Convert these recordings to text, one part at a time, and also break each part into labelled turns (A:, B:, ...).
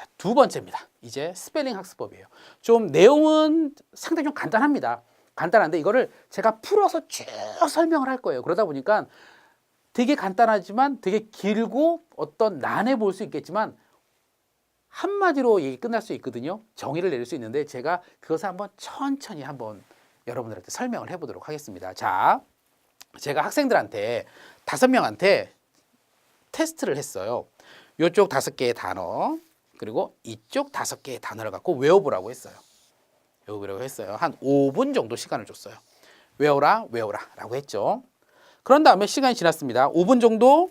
A: 자, 두 번째입니다. 이제 스펠링 학습법이에요. 좀 내용은 상당히 좀 간단합니다. 간단한데 이거를 제가 풀어서 쭉 설명을 할 거예요. 그러다 보니까 되게 간단하지만 되게 길고 어떤 난해 볼 수 있겠지만 한마디로 얘기 끝날 수 있거든요. 정의를 내릴 수 있는데 제가 그것을 한번 천천히 한번 여러분들한테 설명을 해보도록 하겠습니다. 자, 제가 학생들한테 5명한테 테스트를 했어요. 이쪽 5개의 단어 그리고 이쪽 5개의 단어를 갖고 외워보라고 했어요. 외워보라고 했어요. 한 5분 정도 시간을 줬어요. 외워라 라고 했죠. 그런 다음에 시간이 지났습니다. 5분 정도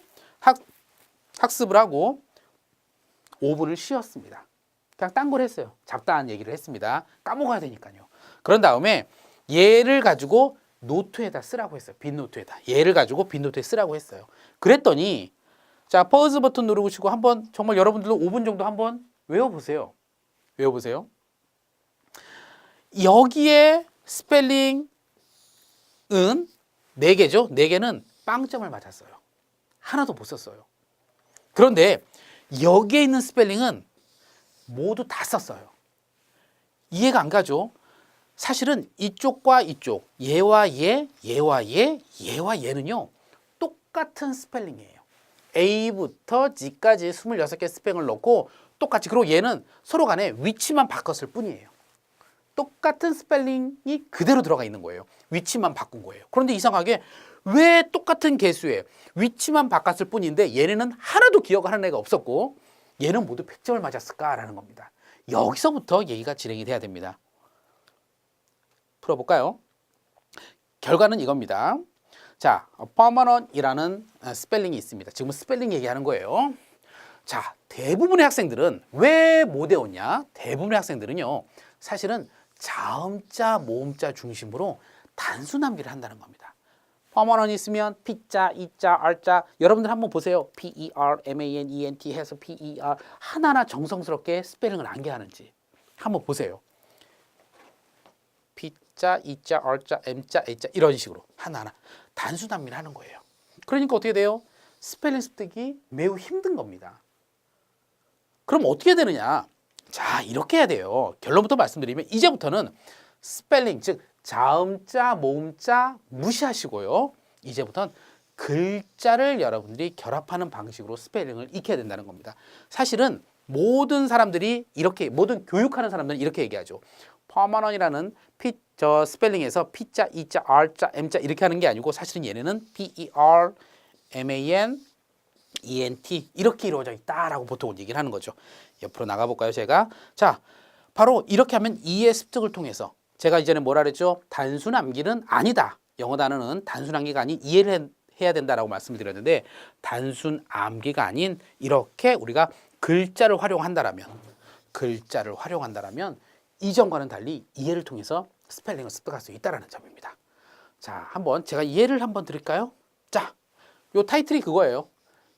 A: 학습을 하고 5분을 쉬었습니다. 그냥 딴 걸 했어요. 잡다한 얘기를 했습니다. 까먹어야 되니까요. 그런 다음에 얘를 가지고 노트에다 쓰라고 했어요. 빈노트에다. 얘를 가지고 빈노트에 쓰라고 했어요. 그랬더니 자, 퍼즈 버튼 누르시고 한번 정말 여러분들도 5분 정도 한번 외워보세요. 외워보세요. 여기에 스펠링은 4개죠. 4개는 빵점을 맞았어요. 하나도 못 썼어요. 그런데 여기에 있는 스펠링은 모두 다 썼어요. 이해가 안 가죠? 사실은 이쪽과 이쪽, 얘와 얘, 얘와 얘, 얘와 얘는요 똑같은 스펠링이에요. A부터 G까지 26개 스펠링을 넣고 똑같이, 그리고 얘는 서로 간에 위치만 바꿨을 뿐이에요. 똑같은 스펠링이 그대로 들어가 있는 거예요. 위치만 바꾼 거예요. 그런데 이상하게 왜 똑같은 개수에 위치만 바꿨을 뿐인데 얘네는 하나도 기억하는 애가 없었고 얘는 모두 100점을 맞았을까라는 겁니다. 여기서부터 얘기가 진행이 돼야 됩니다. 풀어볼까요? 결과는 이겁니다. 자, permanent이라는 스펠링이 있습니다. 지금 스펠링 얘기하는 거예요. 자, 대부분의 학생들은 왜 못 외웠냐? 대부분의 학생들은요, 사실은 자음자, 모음자 중심으로 단순 암기를 한다는 겁니다. permanent 있으면 P자, E자, R자, 여러분들 한번 보세요. P-E-R-M-A-N-E-N-T 해서 P-E-R 하나하나 정성스럽게 스펠링을 암기하는지 한번 보세요. P자, E자, R자, M자, A자 이런 식으로 하나하나 단순 암기를 하는 거예요. 그러니까 어떻게 돼요? 스펠링 습득이 매우 힘든 겁니다. 그럼 어떻게 되느냐? 자, 이렇게 해야 돼요. 결론부터 말씀드리면 이제부터는 스펠링, 즉 자음자, 모음자 무시하시고요. 이제부터는 글자를 여러분들이 결합하는 방식으로 스펠링을 익혀야 된다는 겁니다. 사실은 모든 사람들이 이렇게, 모든 교육하는 사람들은 이렇게 얘기하죠. permanent이라는 저 스펠링에서 P자, E자, R자, M자 이렇게 하는 게 아니고 사실은 얘네는 P-E-R-M-A-N-E-N-T 이렇게 이루어져 있다라고 보통 얘기를 하는 거죠. 옆으로 나가볼까요, 제가? 자, 바로 이렇게 하면 이해 습득을 통해서 제가 이전에 뭐라 그랬죠? 단순 암기는 아니다. 영어 단어는 단순 암기가 아닌 이해를 해야 된다라고 말씀을 드렸는데 단순 암기가 아닌 이렇게 우리가 글자를 활용한다라면 이전과는 달리 이해를 통해서 스펠링을 습득할 수 있다는 점입니다. 자, 한번 제가 이해를 한번 드릴까요? 자, 요 타이틀이 그거예요.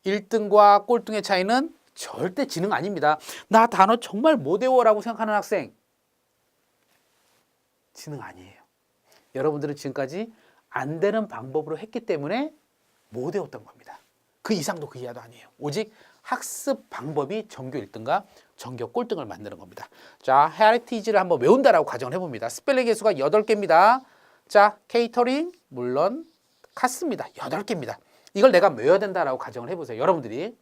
A: 1등과 꼴등의 차이는 절대 지능 아닙니다. 나 단어 정말 못 외워라고 생각하는 학생, 지능 아니에요. 여러분들은 지금까지 안 되는 방법으로 했기 때문에 못 외웠던 겁니다. 그 이상도 그 이하도 아니에요. 오직 학습 방법이 전교 1등과 전교 꼴등을 만드는 겁니다. 자, heritage를 한번 외운다라고 가정을 해봅니다. 스펠링 개수가 8개입니다. 자, 케이터링 물론 같습니다. 8개입니다. 이걸 내가 외워야 된다라고 가정을 해보세요. 여러분들이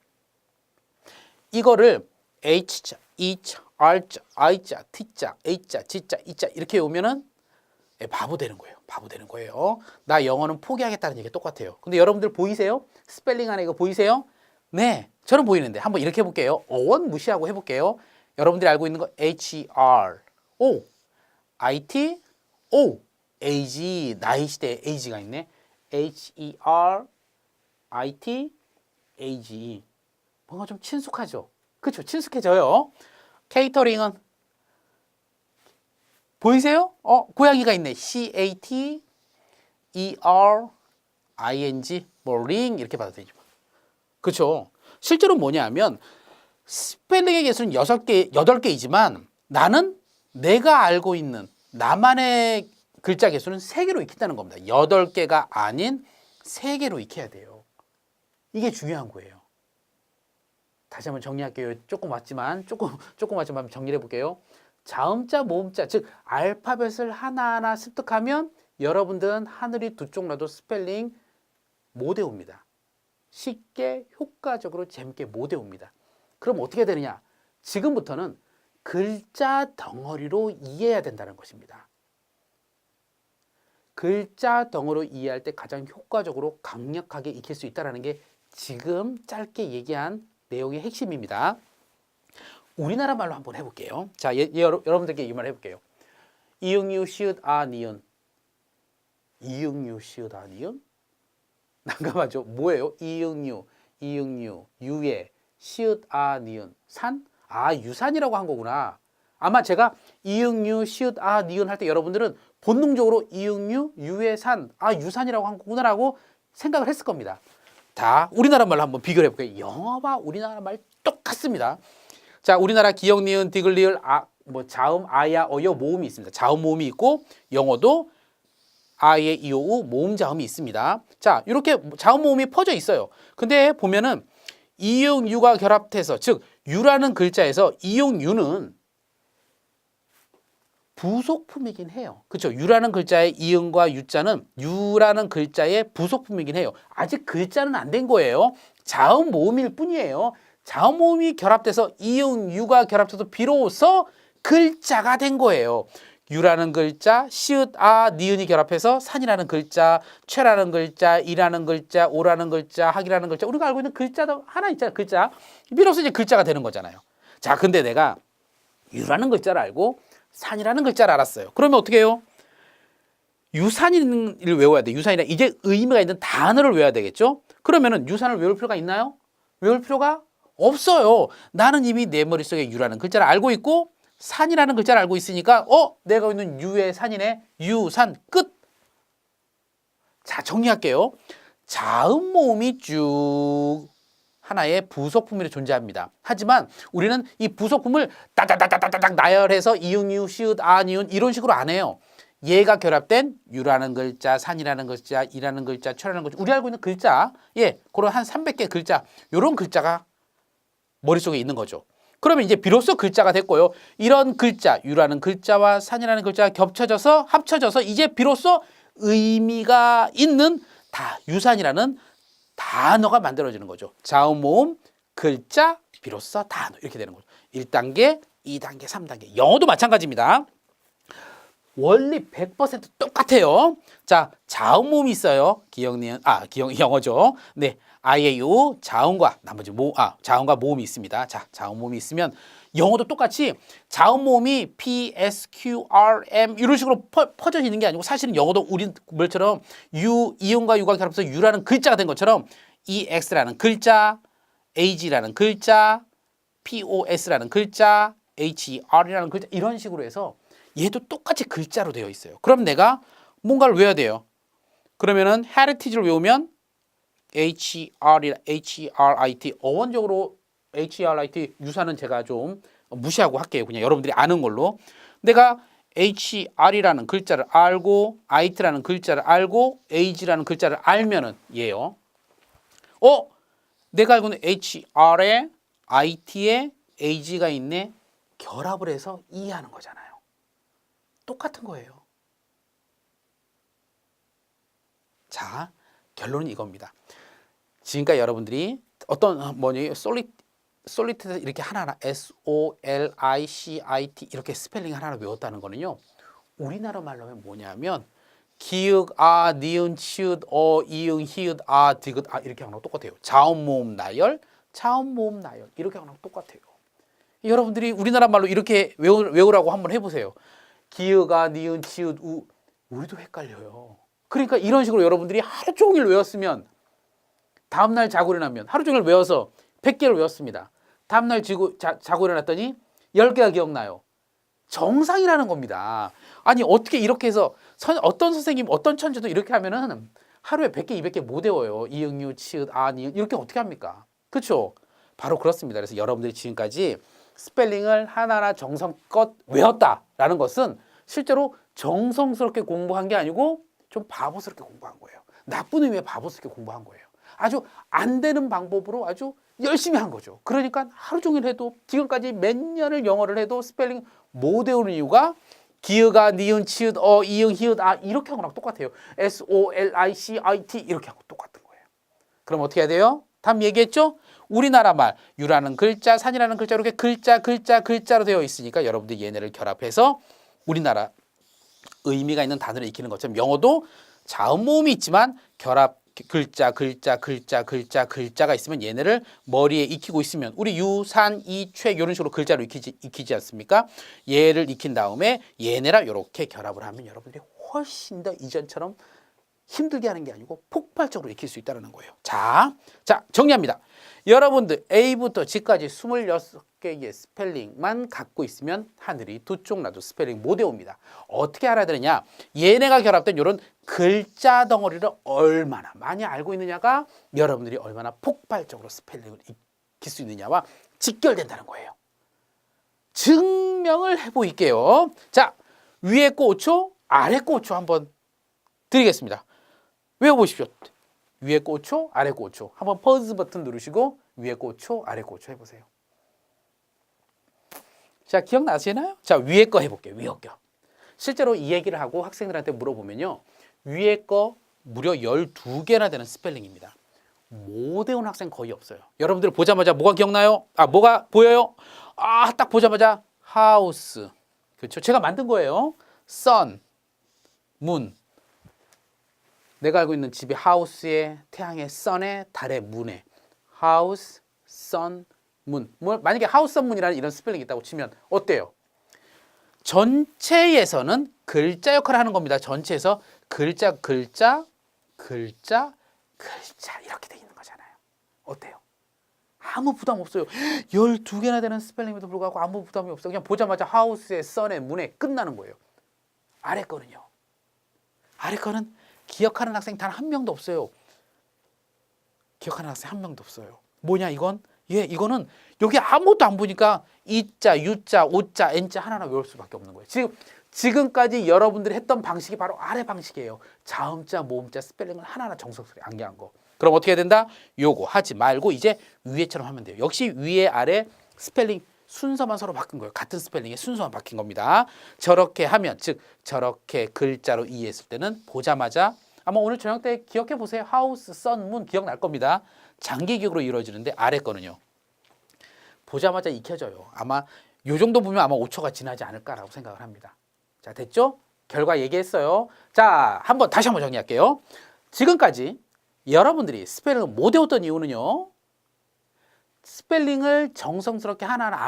A: 이거를 H자, E자, R자, I자, T자, H자, G자, E자 이렇게 외우면은 바보 되는 거예요. 바보 되는 거예요. 나 영어는 포기하겠다는 얘기 똑같아요. 근데 여러분들 보이세요? 스펠링 안에 이거 보이세요? 네, 저는 보이는데 한번 이렇게 해볼게요. 어원 무시하고 해볼게요. 여러분들이 알고 있는 거 H-E-R-O, I-T, O, A-G, 나이 시대에 A-G가 있네. H-E-R-I-T, A-G. 뭔가 좀 친숙하죠? 그렇죠? 친숙해져요. 케이터링은 보이세요? 고양이가 있네. C-A-T-E-R-I-N-G, 뭐 링 이렇게 봐도 되죠. 그렇죠? 실제로 뭐냐면 스펠링의 개수는 8개이지만 나는 내가 알고 있는 나만의 글자 개수는 3개로 익힌다는 겁니다. 8개가 아닌 3개로 익혀야 돼요. 이게 중요한 거예요. 다시 한번 정리할게요. 조금 왔지만 정리를 해볼게요. 자음자, 모음자, 즉 알파벳을 하나하나 습득하면 여러분들은 하늘이 두 쪽 나도 스펠링 못 외웁니다. 쉽게, 효과적으로, 재밌게 못 외웁니다. 그럼 어떻게 되느냐? 지금부터는 글자 덩어리로 이해해야 된다는 것입니다. 글자 덩어리로 이해할 때 가장 효과적으로 강력하게 익힐 수 있다는 게 지금 짧게 얘기한 내용의 핵심입니다. 우리나라 말로 한번 해볼게요. 자, 여러분들께 이 말 해볼게요. 이응유 시읒 아 니은. 이응유 시읒 아 니은? 난감하죠? 뭐예요? 이응유, 유예, 시읒 아 니은, 산? 아, 유산이라고 한 거구나. 아마 제가 이응유 시읒 아 니은 할 때 여러분들은 본능적으로 이응유, 유예, 산, 아, 유산이라고 한 거구나라고 생각을 했을 겁니다. 자, 우리나라 말로 한번 비교를 해볼게요. 영어와 우리나라 말 똑같습니다. 자, 우리나라 기역, 니은, 디귿, 리을, 자음, 아야, 어여, 모음이 있습니다. 자음 모음이 있고 영어도 아예, 이오, 우, 모음 자음이 있습니다. 자, 이렇게 자음 모음이 퍼져 있어요. 근데 보면은 이응, 유가 결합해서, 즉 유라는 글자에서 이응, 유는 부속품이긴 해요. 그렇죠? 유라는 글자의 이응과 유자는 유라는 글자의 부속품이긴 해요. 아직 글자는 안 된 거예요. 자음 모음일 뿐이에요. 자음 모음이 결합돼서 이응, 유가 결합돼서 비로소 글자가 된 거예요. 유라는 글자, 시읒, 아, 니은이 결합해서 산이라는 글자, 최라는 글자, 이라는 글자, 오라는 글자, 학이라는 글자, 우리가 알고 있는 글자도 하나 있잖아요. 글자. 비로소 이제 글자가 되는 거잖아요. 자, 근데 내가 유라는 글자를 알고 산이라는 글자를 알았어요. 그러면 어떻게 해요? 유산을 외워야 돼. 유산이라 이제 의미가 있는 단어를 외워야 되겠죠? 그러면은 유산을 외울 필요가 있나요? 외울 필요가 없어요. 나는 이미 내 머릿속에 유라는 글자를 알고 있고 산이라는 글자를 알고 있으니까 내가 있는 유의 산이네. 유산 끝. 자, 정리할게요. 자음 모음이 쭉 하나의 부속품으로 존재합니다. 하지만 우리는 이 부속품을 따다다다다닥 나열해서 이응, 유, 시읒, 아, 니은 이런 식으로 안 해요. 얘가 결합된 유라는 글자, 산이라는 글자, 이라는 글자, 최라는 글자, 우리 알고 있는 글자, 그런 한 300개 글자, 이런 글자가 머릿속에 있는 거죠. 그러면 이제 비로소 글자가 됐고요. 이런 글자, 유라는 글자와 산이라는 글자가 겹쳐져서 합쳐져서 이제 비로소 의미가 있는 유산이라는 단어가 만들어지는 거죠. 자음, 모음, 글자, 비로소 단어 이렇게 되는 거죠. 1단계, 2단계, 3단계. 영어도 마찬가지입니다. 원리 100% 똑같아요. 자, 자음 모음이 있어요. 영어죠. 네. 아이에유 자음과 나머지 자음과 모음이 있습니다. 자, 자음 모음이 있으면 영어도 똑같이 자음 모음이 P, S, Q, R, M 이런 식으로 퍼져 있는 게 아니고 사실은 영어도 우리 말처럼 이응과 유가 결합해서 유라는 글자가 된 것처럼 EX라는 글자, AG라는 글자, POS라는 글자, HER이라는 글자 이런 식으로 해서 얘도 똑같이 글자로 되어 있어요. 그럼 내가 뭔가를 외워야 돼요. 그러면은 heritage를 외우면 HERIT 어원적으로 HERIT 유사는 제가 좀 무시하고 할게요. 그냥 여러분들이 아는 걸로. 내가 HER이라는 글자를 알고 IT라는 글자를 알고 AG라는 글자를 알면은 얘요. 내가 알고 있는 HER에 IT에 AG가 있네. 결합을 해서 이해하는 거잖아요. 똑같은 거예요. 자, 결론은 이겁니다. 지금까지 여러분들이 솔리티드 이렇게 하나하나 SOLICIT 이렇게 스펠링 하나하나 외웠다는 거는요. 우리나라 말로 하면 뭐냐면 기역, 아, 니은, 치읓, 이응, 히읗, 아, 디귿, 아 이렇게 하는 거 똑같아요. 자음, 모음, 나열, 자음, 모음, 나열 이렇게 하는 거 똑같아요. 여러분들이 우리나라 말로 이렇게 외우라고 한번 해보세요. 기역, 아, 니은, 치읓, 우 우리도 헷갈려요. 그러니까 이런 식으로 여러분들이 하루 종일 외웠으면 다음날 자고 일어나면 하루 종일 외워서 100개를 외웠습니다. 다음날 자고 일어났더니 10개가 기억나요. 정상이라는 겁니다. 아니 어떻게 이렇게 해서 어떤 선생님 어떤 천재도 이렇게 하면은 하루에 100개 200개 못 외워요. 이응유 치읓 아 니은 이렇게 어떻게 합니까? 그렇죠? 바로 그렇습니다. 그래서 여러분들이 지금까지 스펠링을 하나하나 정성껏 외웠다라는 것은 실제로 정성스럽게 공부한 게 아니고 좀 바보스럽게 공부한 거예요. 나쁜 의미의 바보스럽게 공부한 거예요. 아주 안 되는 방법으로 아주 열심히 한 거죠. 그러니까 하루 종일 해도 지금까지 몇 년을 영어를 해도 스펠링 못 외우는 이유가 기읍가 니은, 치읓, 이응, 히읗, 이렇게 하고랑 똑같아요. SOLICIT 이렇게 하고 똑같은 거예요. 그럼 어떻게 해야 돼요? 답 얘기했죠? 우리나라 말 유라는 글자, 산이라는 글자 이렇게 글자로 되어 있으니까 여러분들이 얘네를 결합해서 우리나라 의미가 있는 단어를 익히는 것처럼 영어도 자음 모음이 있지만 결합 글자가 있으면 얘네를 머리에 익히고 있으면 우리 유, 산, 이, 최 이런 식으로 글자로 익히지 않습니까? 얘를 익힌 다음에 얘네랑 이렇게 결합을 하면 여러분들이 훨씬 더 이전처럼 힘들게 하는 게 아니고 폭발적으로 익힐 수 있다는 거예요. 자, 정리합니다. 여러분들 A부터 G까지 26개의 스펠링만 갖고 있으면 하늘이 두 쪽 나도 스펠링 못 외웁니다. 어떻게 알아야 되느냐? 얘네가 결합된 이런 글자 덩어리를 얼마나 많이 알고 있느냐가 여러분들이 얼마나 폭발적으로 스펠링을 익힐 수 있느냐와 직결된다는 거예요. 증명을 해보일게요. 자, 위에 거 5초, 아래 거 5초 한번 드리겠습니다. 외워보십시오. 위에 거 5초, 아래 거 5초. 한번 퍼즈 버튼 누르시고 위에 거 5초, 아래 거 5초 해보세요. 자, 기억나시나요? 자, 위에 거 해볼게요. 위에 거. 실제로 이 얘기를 하고 학생들한테 물어보면요. 위에 거 무려 12개나 되는 스펠링입니다. 못 외운 학생 거의 없어요. 여러분들 보자마자 뭐가 기억나요? 뭐가 보여요? 딱 보자마자 하우스. 그렇죠? 제가 만든 거예요. sun, moon. 내가 알고 있는 집의 하우스에 태양의 sun에 달의 moon에 하우스, sun, moon. 만약에 하우스, sun, moon이라는 이런 스펠링이 있다고 치면 어때요? 전체에서는 글자 역할을 하는 겁니다. 전체에서 글자 이렇게 돼 있는 거잖아요. 어때요? 아무 부담 없어요. 12개나 되는 스펠링에도 불구하고 아무 부담이 없어요. 그냥 보자마자 하우스에 sun에 moon에 끝나는 거예요. 아래 거는요. 아래 거는 기억하는 학생 단 한 명도 없어요. 기억하는 학생 한 명도 없어요. 뭐냐 이건? 이거는 여기 아무것도 안 보니까 이자, 유자, 오자, n자 하나하나 외울 수밖에 없는 거예요. 지금까지 여러분들이 했던 방식이 바로 아래 방식이에요. 자음자, 모음자, 스펠링을 하나하나 정성스레 암기한 거. 그럼 어떻게 해야 된다? 요거 하지 말고 이제 위에처럼 하면 돼요. 역시 위에 아래 스펠링 순서만 서로 바뀐 거예요. 같은 스펠링의 순서만 바뀐 겁니다. 저렇게 하면, 즉 저렇게 글자로 이해했을 때는 보자마자 아마 오늘 저녁 때 기억해 보세요. 하우스, 선, 문 기억날 겁니다. 장기 기억으로 이루어지는데 아래 거는요. 보자마자 익혀져요. 아마 요 정도 보면 아마 5초가 지나지 않을까라고 생각을 합니다. 자, 됐죠? 결과 얘기했어요. 자, 다시 한번 정리할게요. 지금까지 여러분들이 스펠링을 못 외웠던 이유는요. 스펠링을 정성스럽게 하나하나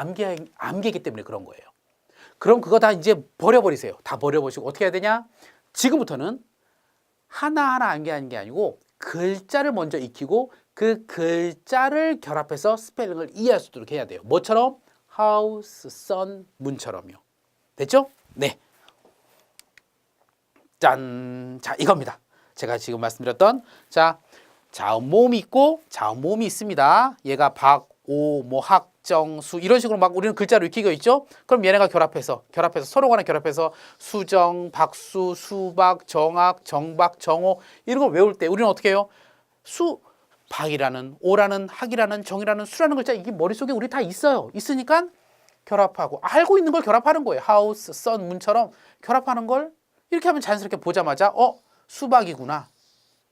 A: 암기하기 때문에 그런 거예요. 그럼 그거 다 이제 버려버리세요. 다 버려버리시고 어떻게 해야 되냐? 지금부터는 하나하나 암기하는 게 아니고 글자를 먼저 익히고 그 글자를 결합해서 스펠링을 이해할 수 있도록 해야 돼요. 뭐처럼? 하우스, 선, 문처럼요. 됐죠? 네. 짠. 자, 이겁니다. 제가 지금 말씀드렸던 자음 모음이 있고 자음 모음이 있습니다. 얘가 박, 오, 학, 정, 수 이런 식으로 막 우리는 글자로 익히고 있죠. 그럼 얘네가 결합해서 서로 간에 결합해서 수정, 박수, 수박, 정학, 정박, 정호 이런 걸 외울 때 우리는 어떻게 해요? 박이라는, 오라는, 학이라는, 정이라는, 수라는 글자 이게 머릿속에 우리 다 있어요. 있으니까 결합하고 알고 있는 걸 결합하는 거예요. 하우스, 선, 문처럼 결합하는 걸 이렇게 하면 자연스럽게 보자마자 수박이구나.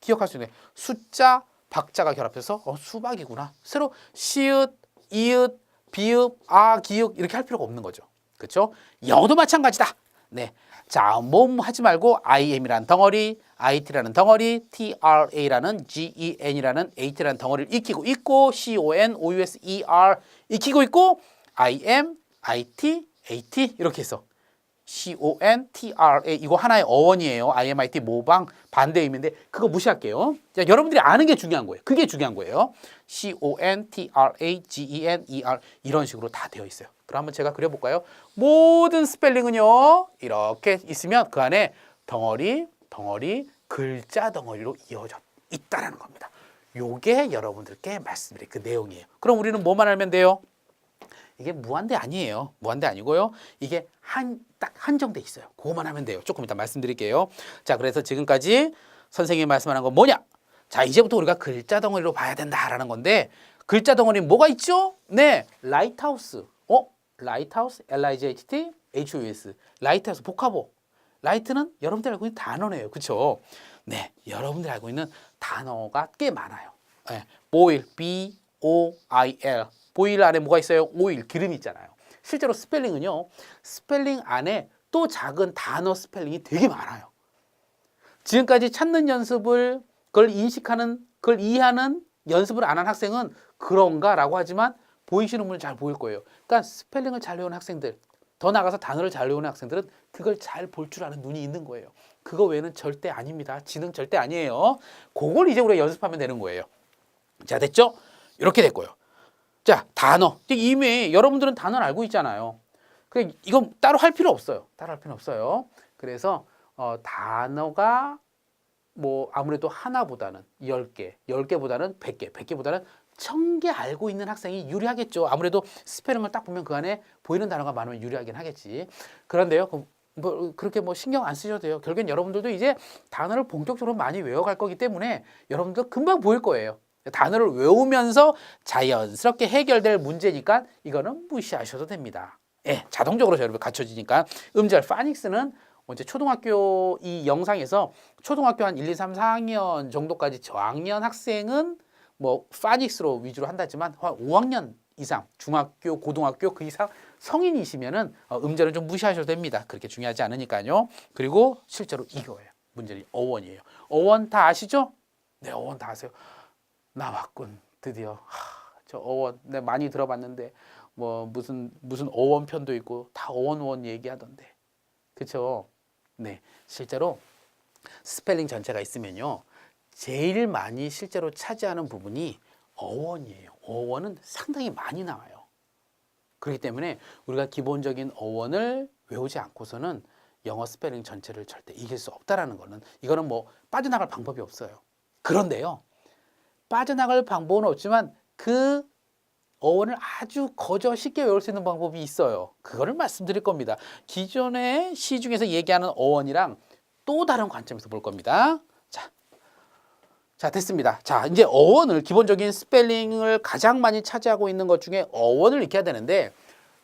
A: 기억할 수 있네. 숫자, 박자가 결합해서 수박이구나. 새로 시읒, 이읒, 비읒, 기읒 이렇게 할 필요가 없는 거죠. 그렇죠? 영어도 마찬가지다. 네. 자, 모음 하지 말고 IM이라는 덩어리, IT라는 덩어리, TRA라는 GEN이라는 AT라는 덩어리를 익히고 있고 CON, OUS, ER 익히고 있고 IM, IT, AT 이렇게 해서 CON, TRA 이거 하나의 어원이에요. IMIT 모방 반대 의미인데 그거 무시할게요. 자, 여러분들이 아는 게 중요한 거예요. 그게 중요한 거예요. CON, TRA, GEN, ER 이런 식으로 다 되어 있어요. 그럼 한번 제가 그려볼까요? 모든 스펠링은요. 이렇게 있으면 그 안에 덩어리, 글자 덩어리로 이어져 있다는 겁니다. 요게 여러분들께 말씀드릴 그 내용이에요. 그럼 우리는 뭐만 알면 돼요? 이게 무한대 아니에요. 무한대 아니고요. 이게 딱 한정돼 있어요. 그거만 하면 돼요. 조금 이따 말씀드릴게요. 자, 그래서 지금까지 선생님이 말씀하는 건 뭐냐? 자, 이제부터 우리가 글자 덩어리로 봐야 된다라는 건데 글자 덩어리 뭐가 있죠? 네, 라이트하우스. 라이트하우스, L-I-G-H-T, H-O-U-S. 라이트하우스 복화보. 라이트는 여러분들 알고 있는 단어네요. 그렇죠? 네, 여러분들 알고 있는 단어가 꽤 많아요. 네, boil, B-O-I-L. 보일 안에 뭐가 있어요? 오일, 기름이 있잖아요. 실제로 스펠링은요. 스펠링 안에 또 작은 단어 스펠링이 되게 많아요. 지금까지 찾는 연습을 그걸 인식하는, 그걸 이해하는 연습을 안 한 학생은 그런가 라고 하지만 보이시는 분은 잘 보일 거예요. 그러니까 스펠링을 잘 외우는 학생들, 더 나가서 단어를 잘 외우는 학생들은 그걸 잘 볼 줄 아는 눈이 있는 거예요. 그거 외에는 절대 아닙니다. 지능 절대 아니에요. 그걸 이제 우리가 연습하면 되는 거예요. 자, 됐죠? 이렇게 됐고요. 자, 단어. 이미 여러분들은 단어를 알고 있잖아요. 그래, 이건 따로 할 필요 없어요. 따로 할 필요 없어요. 그래서 단어가 뭐 아무래도 하나보다는 10개, 10개보다는 100개, 100개보다는 1000개 알고 있는 학생이 유리하겠죠. 아무래도 스페링을 딱 보면 그 안에 보이는 단어가 많으면 유리하긴 하겠지. 그런데요, 뭐 그렇게 뭐 신경 안 쓰셔도 돼요. 결국엔 여러분들도 이제 단어를 본격적으로 많이 외워갈 거기 때문에 여러분들 금방 보일 거예요. 단어를 외우면서 자연스럽게 해결될 문제니까 이거는 무시하셔도 됩니다. 예, 자동적으로 여러분 갖춰지니까. 음절 파닉스는 이제 초등학교 이 영상에서 초등학교 한 1, 2, 3, 4학년 정도까지 저학년 학생은 뭐 파닉스로 위주로 한다지만 한 5학년 이상 중학교, 고등학교 그 이상 성인이시면은 음절은 좀 무시하셔도 됩니다. 그렇게 중요하지 않으니까요. 그리고 실제로 이거예요. 문제는 어원이에요. 어원 다 아시죠? 네, 어원 다 아세요. 나왔군 드디어. 저 어원 내가 많이 들어봤는데 뭐 무슨 어원편도 있고 다 어원 얘기하던데. 그렇죠? 네, 실제로 스펠링 전체가 있으면요. 제일 많이 실제로 차지하는 부분이 어원이에요. 어원은 상당히 많이 나와요. 그렇기 때문에 우리가 기본적인 어원을 외우지 않고서는 영어 스펠링 전체를 절대 이길 수 없다라는 거는 이거는 뭐 빠져나갈 방법이 없어요. 그런데요. 빠져나갈 방법은 없지만 그 어원을 아주 거저 쉽게 외울 수 있는 방법이 있어요. 그거를 말씀드릴 겁니다. 기존의 시 중에서 얘기하는 어원이랑 또 다른 관점에서 볼 겁니다. 자, 됐습니다. 자, 이제 어원을 기본적인 스펠링을 가장 많이 차지하고 있는 것 중에 어원을 익혀야 되는데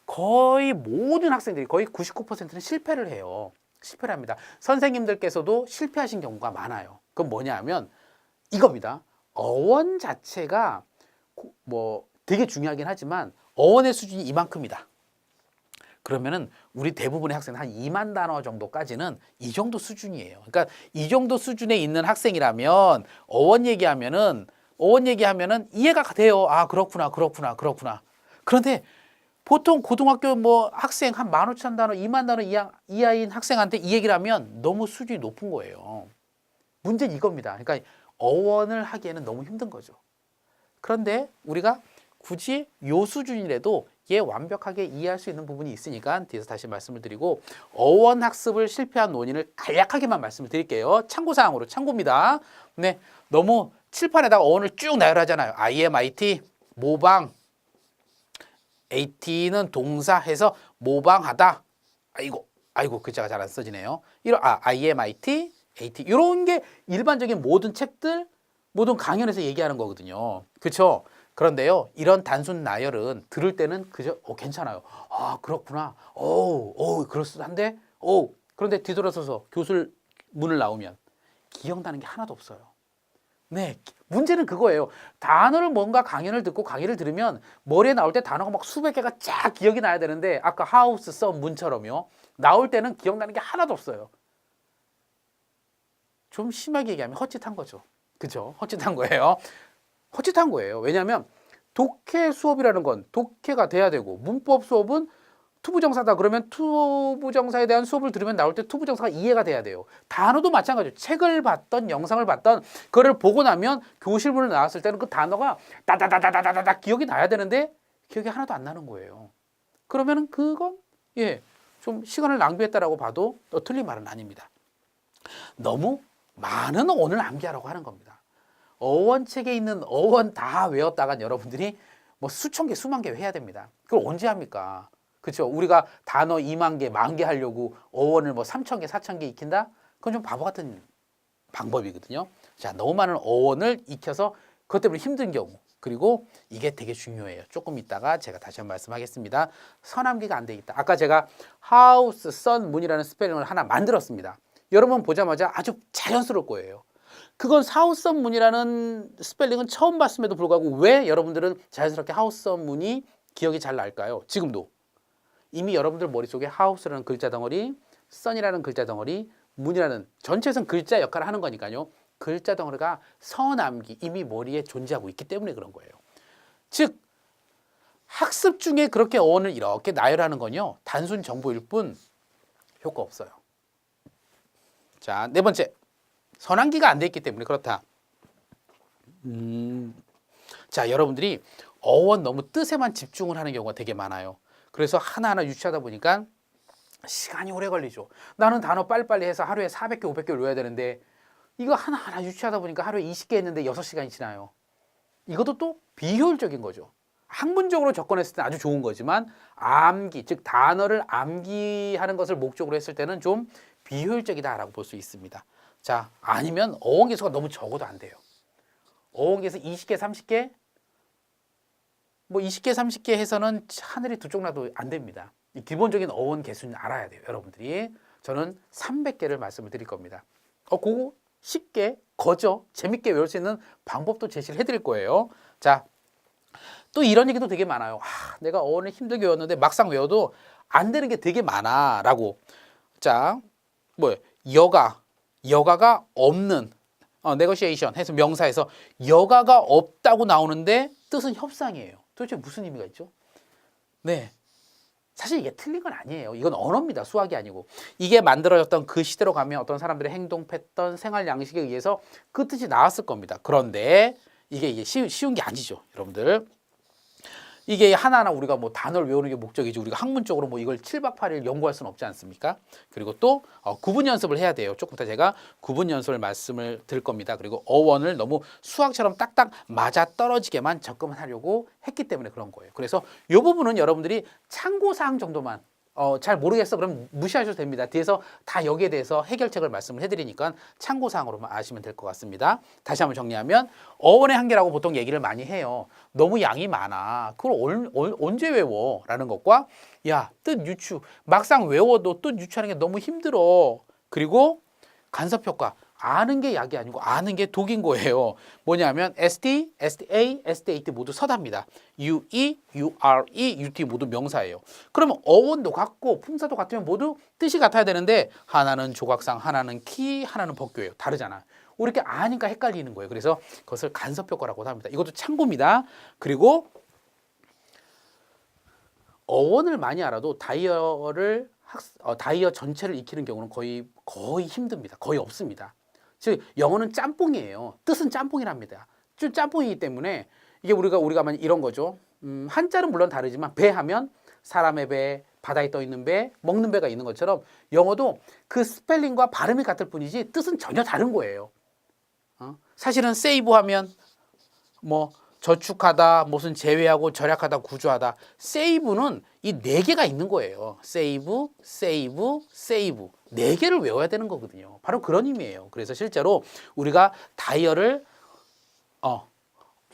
A: 거의 모든 학생들이 거의 99%는 실패를 해요. 실패를 합니다. 선생님들께서도 실패하신 경우가 많아요. 그건 뭐냐 하면 이겁니다. 어원 자체가 뭐 되게 중요하긴 하지만 어원의 수준이 이만큼이다. 그러면은 우리 대부분의 학생은 한 2만 단어 정도까지는 이 정도 수준이에요. 그러니까 이 정도 수준에 있는 학생이라면 어원 얘기하면은 이해가 돼요. 아, 그렇구나. 그런데 보통 고등학교 뭐 학생 한 15,000단어, 2만 단어 이하인 학생한테 이 얘기를 하면 너무 수준이 높은 거예요. 문제는 이겁니다. 그러니까 어원을 하기에는 너무 힘든 거죠. 그런데 우리가 굳이 요 수준이라도 얘 완벽하게 이해할 수 있는 부분이 있으니까 뒤에서 다시 말씀을 드리고 어원 학습을 실패한 원인을 간략하게만 말씀을 드릴게요. 참고사항으로 참고입니다. 네, 너무 칠판에다가 어원을 쭉 나열하잖아요. IMIT, 모방, AT는 동사 해서 모방하다. 아이고 글자가 잘 안 써지네요. IMIT, AT 이런 게 일반적인 모든 책들, 모든 강연에서 얘기하는 거거든요. 그렇죠? 그런데요, 이런 단순 나열은 들을 때는 그저 괜찮아요. 아, 그렇구나. 그럴듯한데. 그런데 뒤돌아서서 교실 문을 나오면 기억나는 게 하나도 없어요. 네, 문제는 그거예요. 단어를 뭔가 강연을 듣고 강의를 들으면 머리에 나올 때 단어가 막 수백 개가 쫙 기억이 나야 되는데 아까 하우스, 썸, 문처럼요. 나올 때는 기억나는 게 하나도 없어요. 좀 심하게 얘기하면 헛짓한 거죠. 그죠? 헛짓한 거예요. 헛짓한 거예요. 왜냐하면 독해 수업이라는 건 독해가 돼야 되고 문법 수업은 투부정사다 그러면 투부정사에 대한 수업을 들으면 나올 때 투부정사가 이해가 돼야 돼요. 단어도 마찬가지예요. 책을 봤던 영상을 봤던 그거를 보고 나면 교실문을 나왔을 때는 그 단어가 다다다다다다다 기억이 나야 되는데 기억이 하나도 안 나는 거예요. 그러면은 그건 좀 시간을 낭비했다라고 봐도 틀린 말은 아닙니다. 너무 많은 어원을 암기하라고 하는 겁니다. 어원책에 있는 어원 다 외웠다간 여러분들이 뭐 수천 개, 수만 개 해야 됩니다. 그걸 언제 합니까? 그렇죠? 우리가 단어 2만 개, 10,000개 하려고 어원을 뭐 3,000개, 4,000개 익힌다? 그건 좀 바보 같은 방법이거든요. 자, 너무 많은 어원을 익혀서 그것 때문에 힘든 경우, 그리고 이게 되게 중요해요. 조금 있다가 제가 다시 한번 말씀하겠습니다. 서남기가 안 돼 있다. 아까 제가 하우스, 선, 문이라는 스펠링을 하나 만들었습니다. 여러분 보자마자 아주 자연스러울 거예요. 그건 하우스, 선, 문이라는 스펠링은 처음 봤음에도 불구하고 왜 여러분들은 자연스럽게 하우스, 선, 문이 기억이 잘 날까요? 지금도 이미 여러분들 머릿속에 하우스라는 글자 덩어리, 선이라는 글자 덩어리, 문이라는 전체에선 글자 역할을 하는 거니까요. 글자 덩어리가 서남기 이미 머리에 존재하고 있기 때문에 그런 거예요. 즉 학습 중에 그렇게 어원을 이렇게 나열하는 건요, 단순 정보일 뿐 효과 없어요. 자, 네 번째, 선항기가 안 돼 있기 때문에 그렇다. 자, 여러분들이 어원 너무 뜻에만 집중을 하는 경우가 되게 많아요. 그래서 하나하나 유추하다 보니까 시간이 오래 걸리죠. 나는 단어 빨리빨리 해서 하루에 400개, 500개를 외워야 되는데 이거 하나하나 유추하다 보니까 하루에 20개 했는데 6시간이 지나요. 이것도 또 비효율적인 거죠. 학문적으로 접근했을 때는 아주 좋은 거지만 암기, 즉 단어를 암기하는 것을 목적으로 했을 때는 좀 비효율적이다라고 볼 수 있습니다. 자, 아니면 어원 개수가 너무 적어도 안 돼요. 어원 개수 20개, 30개, 뭐 20개, 30개 해서는 하늘이 두 쪽 나도 안 됩니다. 이 기본적인 어원 개수는 알아야 돼요, 여러분들이. 저는 300개를 말씀을 드릴 겁니다. 그거 쉽게 거저 재밌게 외울 수 있는 방법도 제시를 해드릴 거예요. 자, 또 이런 얘기도 되게 많아요. 내가 어원을 힘들게 외웠는데 막상 외워도 안 되는 게 되게 많아라고. 자, 뭐예요? 여가가 없는, negotiation 해서 명사에서 여가가 없다고 나오는데 뜻은 협상이에요. 도대체 무슨 의미가 있죠? 네, 사실 이게 틀린 건 아니에요. 이건 언어입니다. 수학이 아니고. 이게 만들어졌던 그 시대로 가면 어떤 사람들의 행동 패턴, 생활 양식에 의해서 그 뜻이 나왔을 겁니다. 그런데 이게 쉬운 게 아니죠, 여러분들. 이게 하나하나 우리가 뭐 단어를 외우는 게 목적이지 우리가 학문적으로 뭐 이걸 7박 8일 연구할 수는 없지 않습니까? 그리고 또 구분 연습을 해야 돼요. 조금 이따 제가 구분 연습을 말씀을 드릴 겁니다. 그리고 어원을 너무 수학처럼 딱딱 맞아 떨어지게만 접근하려고 했기 때문에 그런 거예요. 그래서 이 부분은 여러분들이 참고사항 정도만 잘 모르겠어 그럼 무시하셔도 됩니다. 뒤에서 다 여기에 대해서 해결책을 말씀을 해드리니까 참고사항으로만 아시면 될 것 같습니다. 다시 한번 정리하면 어원의 한계라고 보통 얘기를 많이 해요. 너무 양이 많아. 그걸 언제 외워? 라는 것과 야, 뜻 유추. 막상 외워도 뜻 유추하는 게 너무 힘들어. 그리고 간섭효과. 아는 게 약이 아니고 아는 게 독인 거예요. 뭐냐면 ST, STA, STAT 모두 서답니다. UE, URE, UT 모두 명사예요. 그러면 어원도 같고 품사도 같으면 모두 뜻이 같아야 되는데 하나는 조각상, 하나는 키, 하나는 법규예요. 다르잖아. 이렇게 아니까 헷갈리는 거예요. 그래서 그것을 간섭효과라고 합니다. 이것도 참고입니다. 그리고 어원을 많이 알아도 다이어 전체를 익히는 경우는 거의 힘듭니다. 거의 없습니다. 즉 영어는 짬뽕이에요. 뜻은 짬뽕이랍니다. 짬뽕이기 때문에 이게 우리가 만약 이런 거죠. 한자는 물론 다르지만 배 하면 사람의 배, 바다에 떠 있는 배, 먹는 배가 있는 것처럼 영어도 그 스펠링과 발음이 같을 뿐이지 뜻은 전혀 다른 거예요. 사실은 세이브 하면 뭐 저축하다, 무슨 제외하고 절약하다, 구조하다. 세이브는 이 네 개가 있는 거예요. 세이브, 세이브, 세이브. 네 개를 외워야 되는 거거든요. 바로 그런 의미예요. 그래서 실제로 우리가 다이어를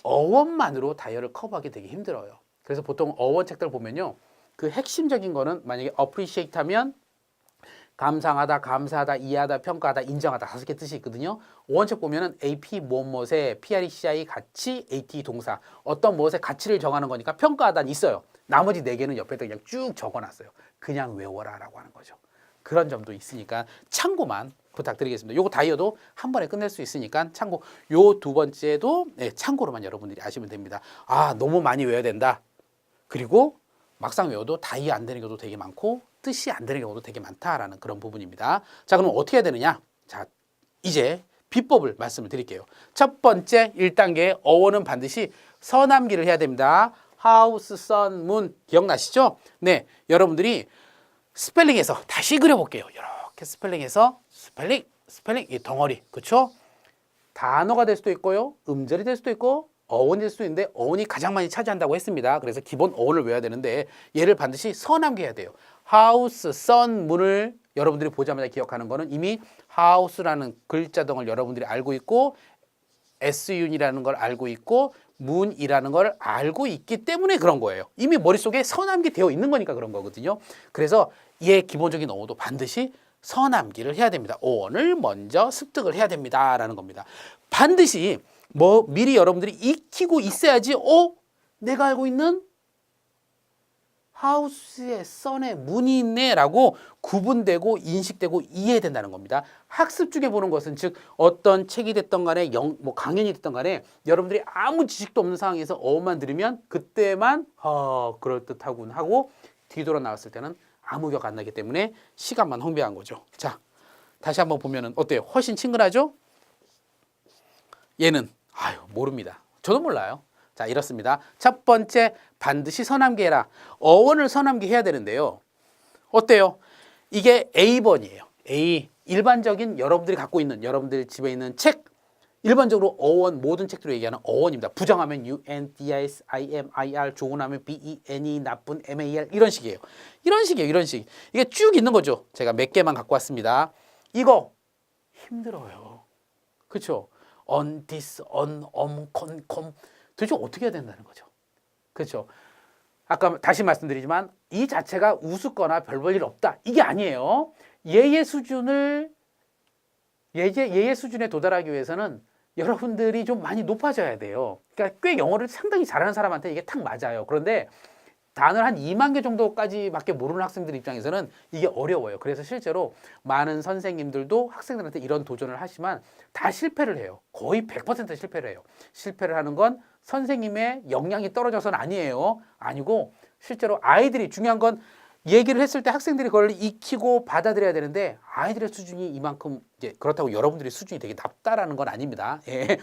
A: 어원만으로 다이어를 커버하기 되게 힘들어요. 그래서 보통 어원 책들 보면요. 그 핵심적인 거는 만약에 appreciate 하면 감상하다, 감사하다, 이해하다, 평가하다, 인정하다 5개 뜻이 있거든요. 어원책 보면은 AP 무엇에 PRECI 가치, AT 동사 어떤 무엇의 가치를 정하는 거니까 평가하다는 있어요. 나머지 4개는 옆에다 그냥 쭉 적어놨어요. 그냥 외워라라고 하는 거죠. 그런 점도 있으니까 참고만 부탁드리겠습니다. 요거 다이어도 한 번에 끝낼 수 있으니까 참고. 요 두 번째도 참고로만 여러분들이 아시면 됩니다. 너무 많이 외워야 된다. 그리고 막상 외워도 다이어 안 되는 경우도 되게 많고 뜻이 안 되는 경우도 되게 많다라는 그런 부분입니다. 자, 그럼 어떻게 해야 되느냐? 자, 이제 비법을 말씀을 드릴게요. 첫 번째 1단계 어원은 반드시 서남기를 해야 됩니다. 하우스, 선, 문 기억나시죠? 네, 여러분들이 스펠링에서 다시 그려볼게요. 이렇게 스펠링에서 스펠링 이 덩어리, 그렇죠? 단어가 될 수도 있고요, 음절이 될 수도 있고 어원이 될 수도 있는데 어원이 가장 많이 차지한다고 했습니다. 그래서 기본 어원을 외워야 되는데 얘를 반드시 서남기 해야 돼요. 하우스, 선, 문을 여러분들이 보자마자 기억하는 거는 이미 house라는 글자덩을 여러분들이 알고 있고 sun이라는 걸 알고 있고 moon이라는 걸 알고 있기 때문에 그런 거예요. 이미 머릿속에 서남기 되어 있는 거니까 그런 거거든요. 그래서 얘 기본적인 어원도 반드시 서남기를 해야 됩니다. 어원을 먼저 습득을 해야 됩니다라는 겁니다. 반드시 뭐 미리 여러분들이 익히고 있어야지 내가 알고 있는 하우스에 선에 문이 있네라고 구분되고 인식되고 이해된다는 겁니다. 학습 중에 보는 것은 즉 어떤 책이 됐던 간에 뭐 강연이 됐던 간에 여러분들이 아무 지식도 없는 상황에서 어원만 들으면 그때만 그럴듯하군 하고 뒤돌아 나왔을 때는 아무 격 안 나기 때문에 시간만 낭비한 거죠. 자, 다시 한번 보면은 어때요? 훨씬 친근하죠? 얘는 모릅니다. 저도 몰라요. 자, 이렇습니다. 첫 번째, 반드시 서남기 해라. 어원을 서남기 해야 되는데요. 어때요? 이게 A번이에요. A. 일반적인 여러분들이 갖고 있는, 여러분들 집에 있는 책. 일반적으로 어원, 모든 책들을 얘기하는 어원입니다. 부정하면 UNDISIMIR, 좋은하면 BENE, 나쁜 MAR 이런 식이에요. 이런 식이에요. 이런 식. 이게 쭉 있는 거죠. 제가 몇 개만 갖고 왔습니다. 이거 힘들어요. 그렇죠? on, this, on, con. 도대체 어떻게 해야 된다는 거죠. 그렇죠. 아까 다시 말씀드리지만 이 자체가 우습거나 별 볼 일 없다. 이게 아니에요. 얘의 수준에 도달하기 위해서는 여러분들이 좀 많이 높아져야 돼요. 그러니까 꽤 영어를 상당히 잘하는 사람한테 이게 탁 맞아요. 그런데 단어를 한 2만 개 정도까지밖에 모르는 학생들 입장에서는 이게 어려워요. 그래서 실제로 많은 선생님들도 학생들한테 이런 도전을 하지만 다 실패를 해요. 거의 100% 실패를 해요. 실패를 하는 건 선생님의 역량이 떨어져서는 아니에요. 아니고 실제로 아이들이 중요한 건 얘기를 했을 때 학생들이 그걸 익히고 받아들여야 되는데 아이들의 수준이 이만큼 이제 그렇다고 여러분들의 수준이 되게 낮다라는 건 아닙니다. 예.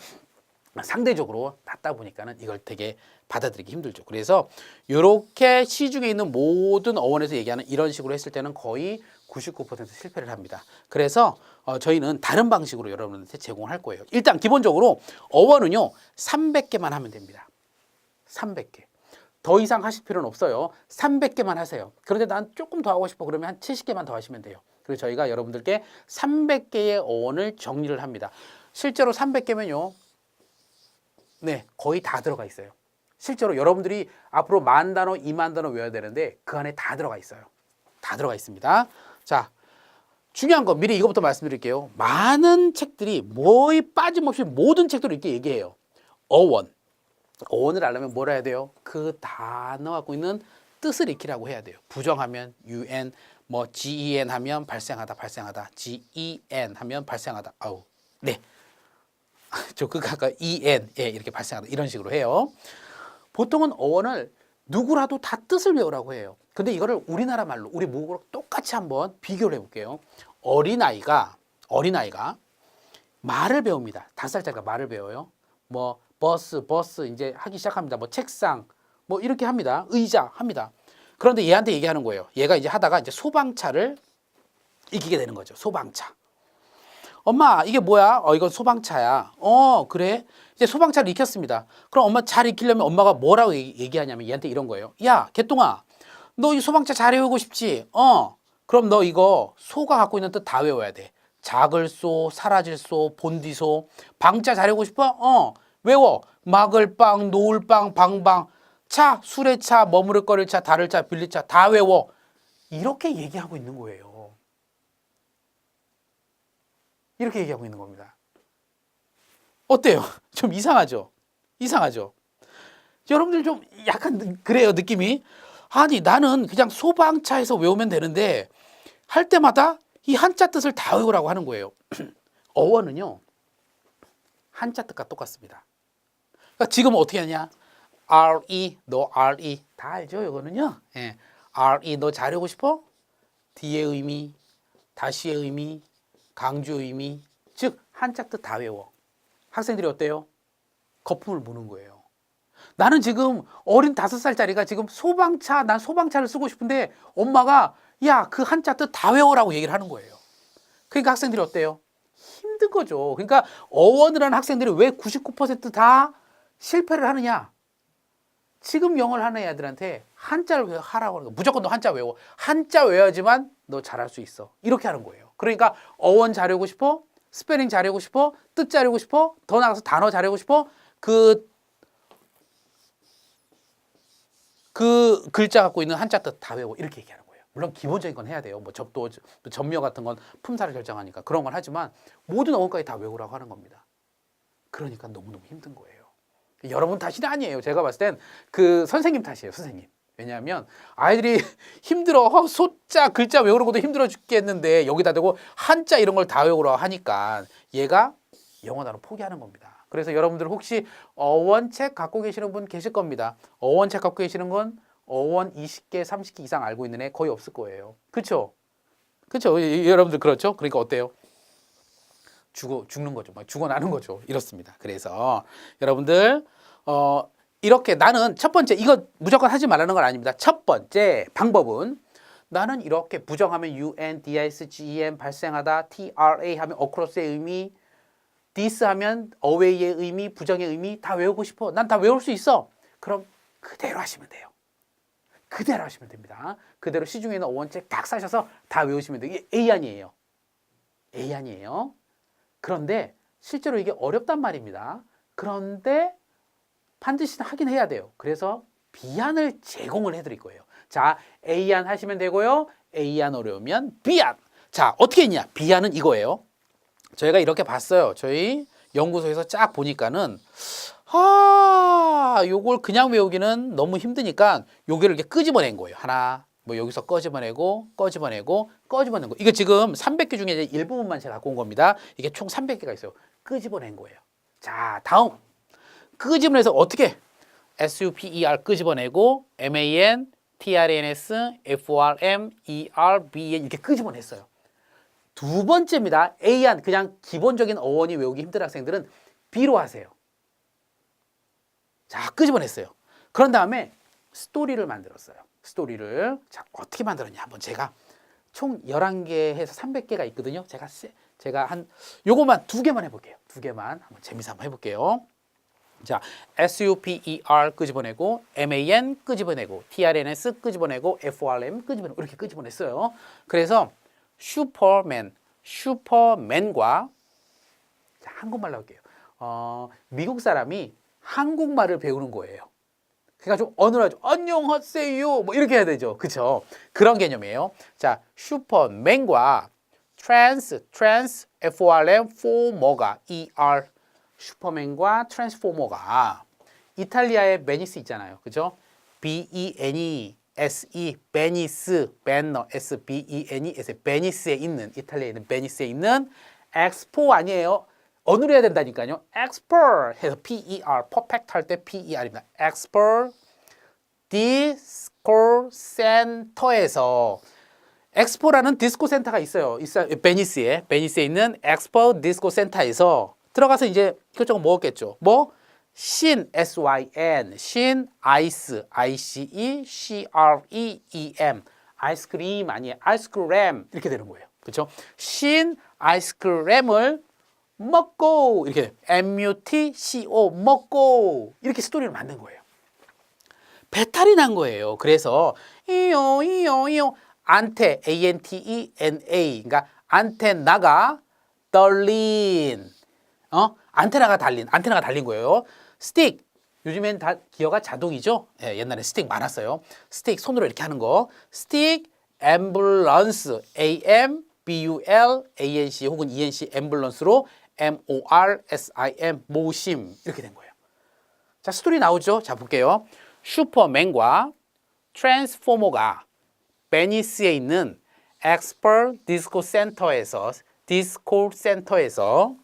A: 상대적으로 낮다 보니까는 이걸 되게 받아들이기 힘들죠. 그래서 이렇게 시중에 있는 모든 어원에서 얘기하는 이런 식으로 했을 때는 거의 99% 실패를 합니다. 그래서 저희는 다른 방식으로 여러분한테 제공을 할 거예요. 일단 기본적으로 어원은요 300개만 하면 됩니다. 300개. 더 이상 하실 필요는 없어요. 300개만 하세요. 그런데 난 조금 더 하고 싶어 그러면 한 70개만 더 하시면 돼요. 그래서 저희가 여러분들께 300개의 어원을 정리를 합니다. 실제로 300개면요. 네, 거의 다 들어가 있어요. 실제로 여러분들이 앞으로 10,000단어, 20,000단어 외워야 되는데 그 안에 다 들어가 있어요. 다 들어가 있습니다. 자, 중요한 거 미리 이것부터 말씀드릴게요. 많은 책들이 거의 빠짐없이 모든 책들을 이렇게 얘기해요. 어원. 어원을 알려면 뭘 해야 돼요? 그 단어 갖고 있는 뜻을 익히라고 해야 돼요. 부정하면 UN, 뭐 GEN 하면 발생하다. GEN 하면 발생하다. 네. 저 아까 EN 이렇게 발생하다 이런 식으로 해요. 보통은 어원을 누구라도 다 뜻을 외우라고 해요. 근데 이거를 우리나라 말로 우리 모국어로 똑같이 한번 비교를 해볼게요. 어린아이가 말을 배웁니다. 5살짜리가 말을 배워요. 뭐 버스 이제 하기 시작합니다. 뭐 책상 뭐 이렇게 합니다. 의자 합니다. 그런데 얘한테 얘기하는 거예요. 얘가 이제 하다가 이제 소방차를 익히게 되는 거죠. 소방차. 엄마 이게 뭐야? 이건 소방차야. 그래? 이제 소방차를 익혔습니다. 그럼 엄마 잘 익히려면 엄마가 뭐라고 얘기하냐면 얘한테 이런 거예요. 야 개똥아 너 이 소방차 잘 외우고 싶지? 그럼 너 이거 소가 갖고 있는 뜻 다 외워야 돼. 작을 소, 사라질 소, 본디소. 방자 잘 외우고 싶어? 외워. 막을 빵, 놓을 빵, 방방. 차, 술의 차, 머무를거릴 차, 다를 차, 빌릴 차 다 외워. 이렇게 얘기하고 있는 거예요. 이렇게 얘기하고 있는 겁니다. 어때요? 좀 이상하죠? 여러분들 좀 약간 그래요, 느낌이. 아니, 나는 그냥 소방차에서 외우면 되는데 할 때마다 이 한자 뜻을 다 외우라고 하는 거예요. 어원은요, 한자 뜻과 똑같습니다. 그러니까 지금은 어떻게 하냐? RE, 너 RE. 다 알죠, 이거는요? 예. RE, 너 잘 외우고 싶어? D의 의미, 다시의 의미, 강조의 의미, 즉 한자 뜻 다 외워. 학생들이 어때요? 거품을 무는 거예요. 나는 지금 어린 5살짜리가 지금 난 소방차를 쓰고 싶은데 엄마가 야, 그 한자 뜻 다 외워라고 얘기를 하는 거예요. 그러니까 학생들이 어때요? 힘든 거죠. 그러니까 어원을 하는 학생들이 왜 99% 다 실패를 하느냐? 지금 영어를 하는 애들한테 한자를 하라고 하는 거예요. 무조건 너 한자 외워. 한자 외워야지만 너 잘할 수 있어. 이렇게 하는 거예요. 그러니까 어원 잘하고 싶어? 스페링 잘하고 싶어? 뜻 잘하고 싶어? 더 나아가서 단어 잘하고 싶어? 그 글자 갖고 있는 한자 뜻 다 외우고 이렇게 얘기하는 거예요. 물론 기본적인 건 해야 돼요. 뭐 접도, 전묘 같은 건 품사를 결정하니까 그런 걸 하지만 모든 어원까지 다 외우라고 하는 겁니다. 그러니까 너무너무 힘든 거예요. 여러분 탓이 아니에요. 제가 봤을 땐 그 선생님 탓이에요. 선생님. 왜냐하면 아이들이 힘들어. 소자, 글자 외우는 것도 힘들어 죽겠는데 여기다 대고 한자 이런 걸 다 외우라고 하니까 얘가 영어 단어 포기하는 겁니다. 그래서 여러분들 혹시 어원책 갖고 계시는 분 계실 겁니다. 어원책 갖고 계시는 건 어원 20개, 30개 이상 알고 있는 애 거의 없을 거예요. 그렇죠? 그렇죠? 여러분들 그렇죠? 그러니까 어때요? 죽는 거죠. 막 죽어나는 거죠. 이렇습니다. 그래서 여러분들 이렇게 나는 첫 번째 이거 무조건 하지 말라는 건 아닙니다. 첫 번째 방법은 나는 이렇게 부정하면 UN, DIS, GEM 발생하다, TRA 하면 across의 의미, this 하면 away의 의미, 부정의 의미 다 외우고 싶어. 난 다 외울 수 있어. 그럼 그대로 하시면 돼요. 그대로 하시면 됩니다. 그대로 시중에 있는 어원책 딱 사셔서 다 외우시면 돼요. 이게 A안이에요. A안이에요. 그런데 실제로 이게 어렵단 말입니다. 그런데 반드시 하긴 해야 돼요. 그래서 B안을 제공을 해드릴 거예요. 자, A안 하시면 되고요. A안 어려우면 B안. 자, 어떻게 했냐? B안은 이거예요. 저희가 이렇게 봤어요. 저희 연구소에서 쫙 보니까는 요걸 그냥 외우기는 너무 힘드니까 요게를 이렇게 끄집어낸 거예요. 하나, 뭐 여기서 꺼집어내고 꺼집어내고 꺼집어낸 거. 이거 지금 300개 중에 이제 일부분만 제가 갖고 온 겁니다. 이게 총 300개가 있어요. 끄집어낸 거예요. 자, 다음 끄집어내서 어떻게 SUPER 끄집어내고 MAN, TRNS, FORM, ERBN 이렇게 끄집어냈어요. 두 번째입니다. A안 그냥 기본적인 어원이 외우기 힘든 학생들은 B로 하세요. 자, 끄집어냈어요. 그런 다음에 스토리를 만들었어요. 스토리를 자 어떻게 만들었냐 한번 제가 총 11개 해서 300개가 있거든요. 제가 한 요거만 2개만 해볼게요. 2개만 한번 재미삼아 한번 해볼게요. 자, SUPER 끄집어내고 MAN 끄집어내고 TRNS 끄집어내고 FORM 끄집어내고 이렇게 끄집어냈어요. 그래서 슈퍼맨과 자, 한국말로 할게요. 미국 사람이 한국말을 배우는 거예요. 그러니까 좀 어눌하죠. 안녕하세요. 뭐 이렇게 해야 되죠. 그렇죠? 그런 개념이에요. 자, 슈퍼맨과 트랜스포머가 ER 슈퍼맨과 트랜스포머가 이탈리아의 베니스 있잖아요. 그죠? BENESE 베니스 배너 SBENES 베니스에 있는 이탈리아에 있는 베니스에 있는 엑스포 아니에요. 어느로 해야 된다니까요. 엑스퍼 해서 PER 퍼펙트 할 때 PER입니다. 엑스퍼 디스코 센터에서 엑스포라는 디스코 센터가 있어요. 베니스에 있는 엑스포 디스코 센터에서 들어가서 이제 이것저것 먹었겠죠. 뭐 신 SYN 신 아이스 ICE CREEM 아이스크림 아니에요. 아이스크램 이렇게 되는 거예요. 그렇죠? 신 아이스크램을 먹고 이렇게 MUTCO 먹고 이렇게 스토리를 만든 거예요. 배탈이 난 거예요. 그래서 이요 안테 ANTENA 그러니까 안테나가 떨린 안테나가 달린 거예요. 스틱 요즘엔 다 기어가 자동이죠. 예, 옛날에 스틱 많았어요. 스틱 손으로 이렇게 하는 거. 스틱 앰뷸런스 AMBULANC 혹은 ENC 앰뷸런스로 MORSIM 모심 이렇게 된 거예요. 자, 스토리 나오죠? 자, 볼게요. 슈퍼맨과 트랜스포머가 베니스에 있는 엑스퍼 디스코 센터에서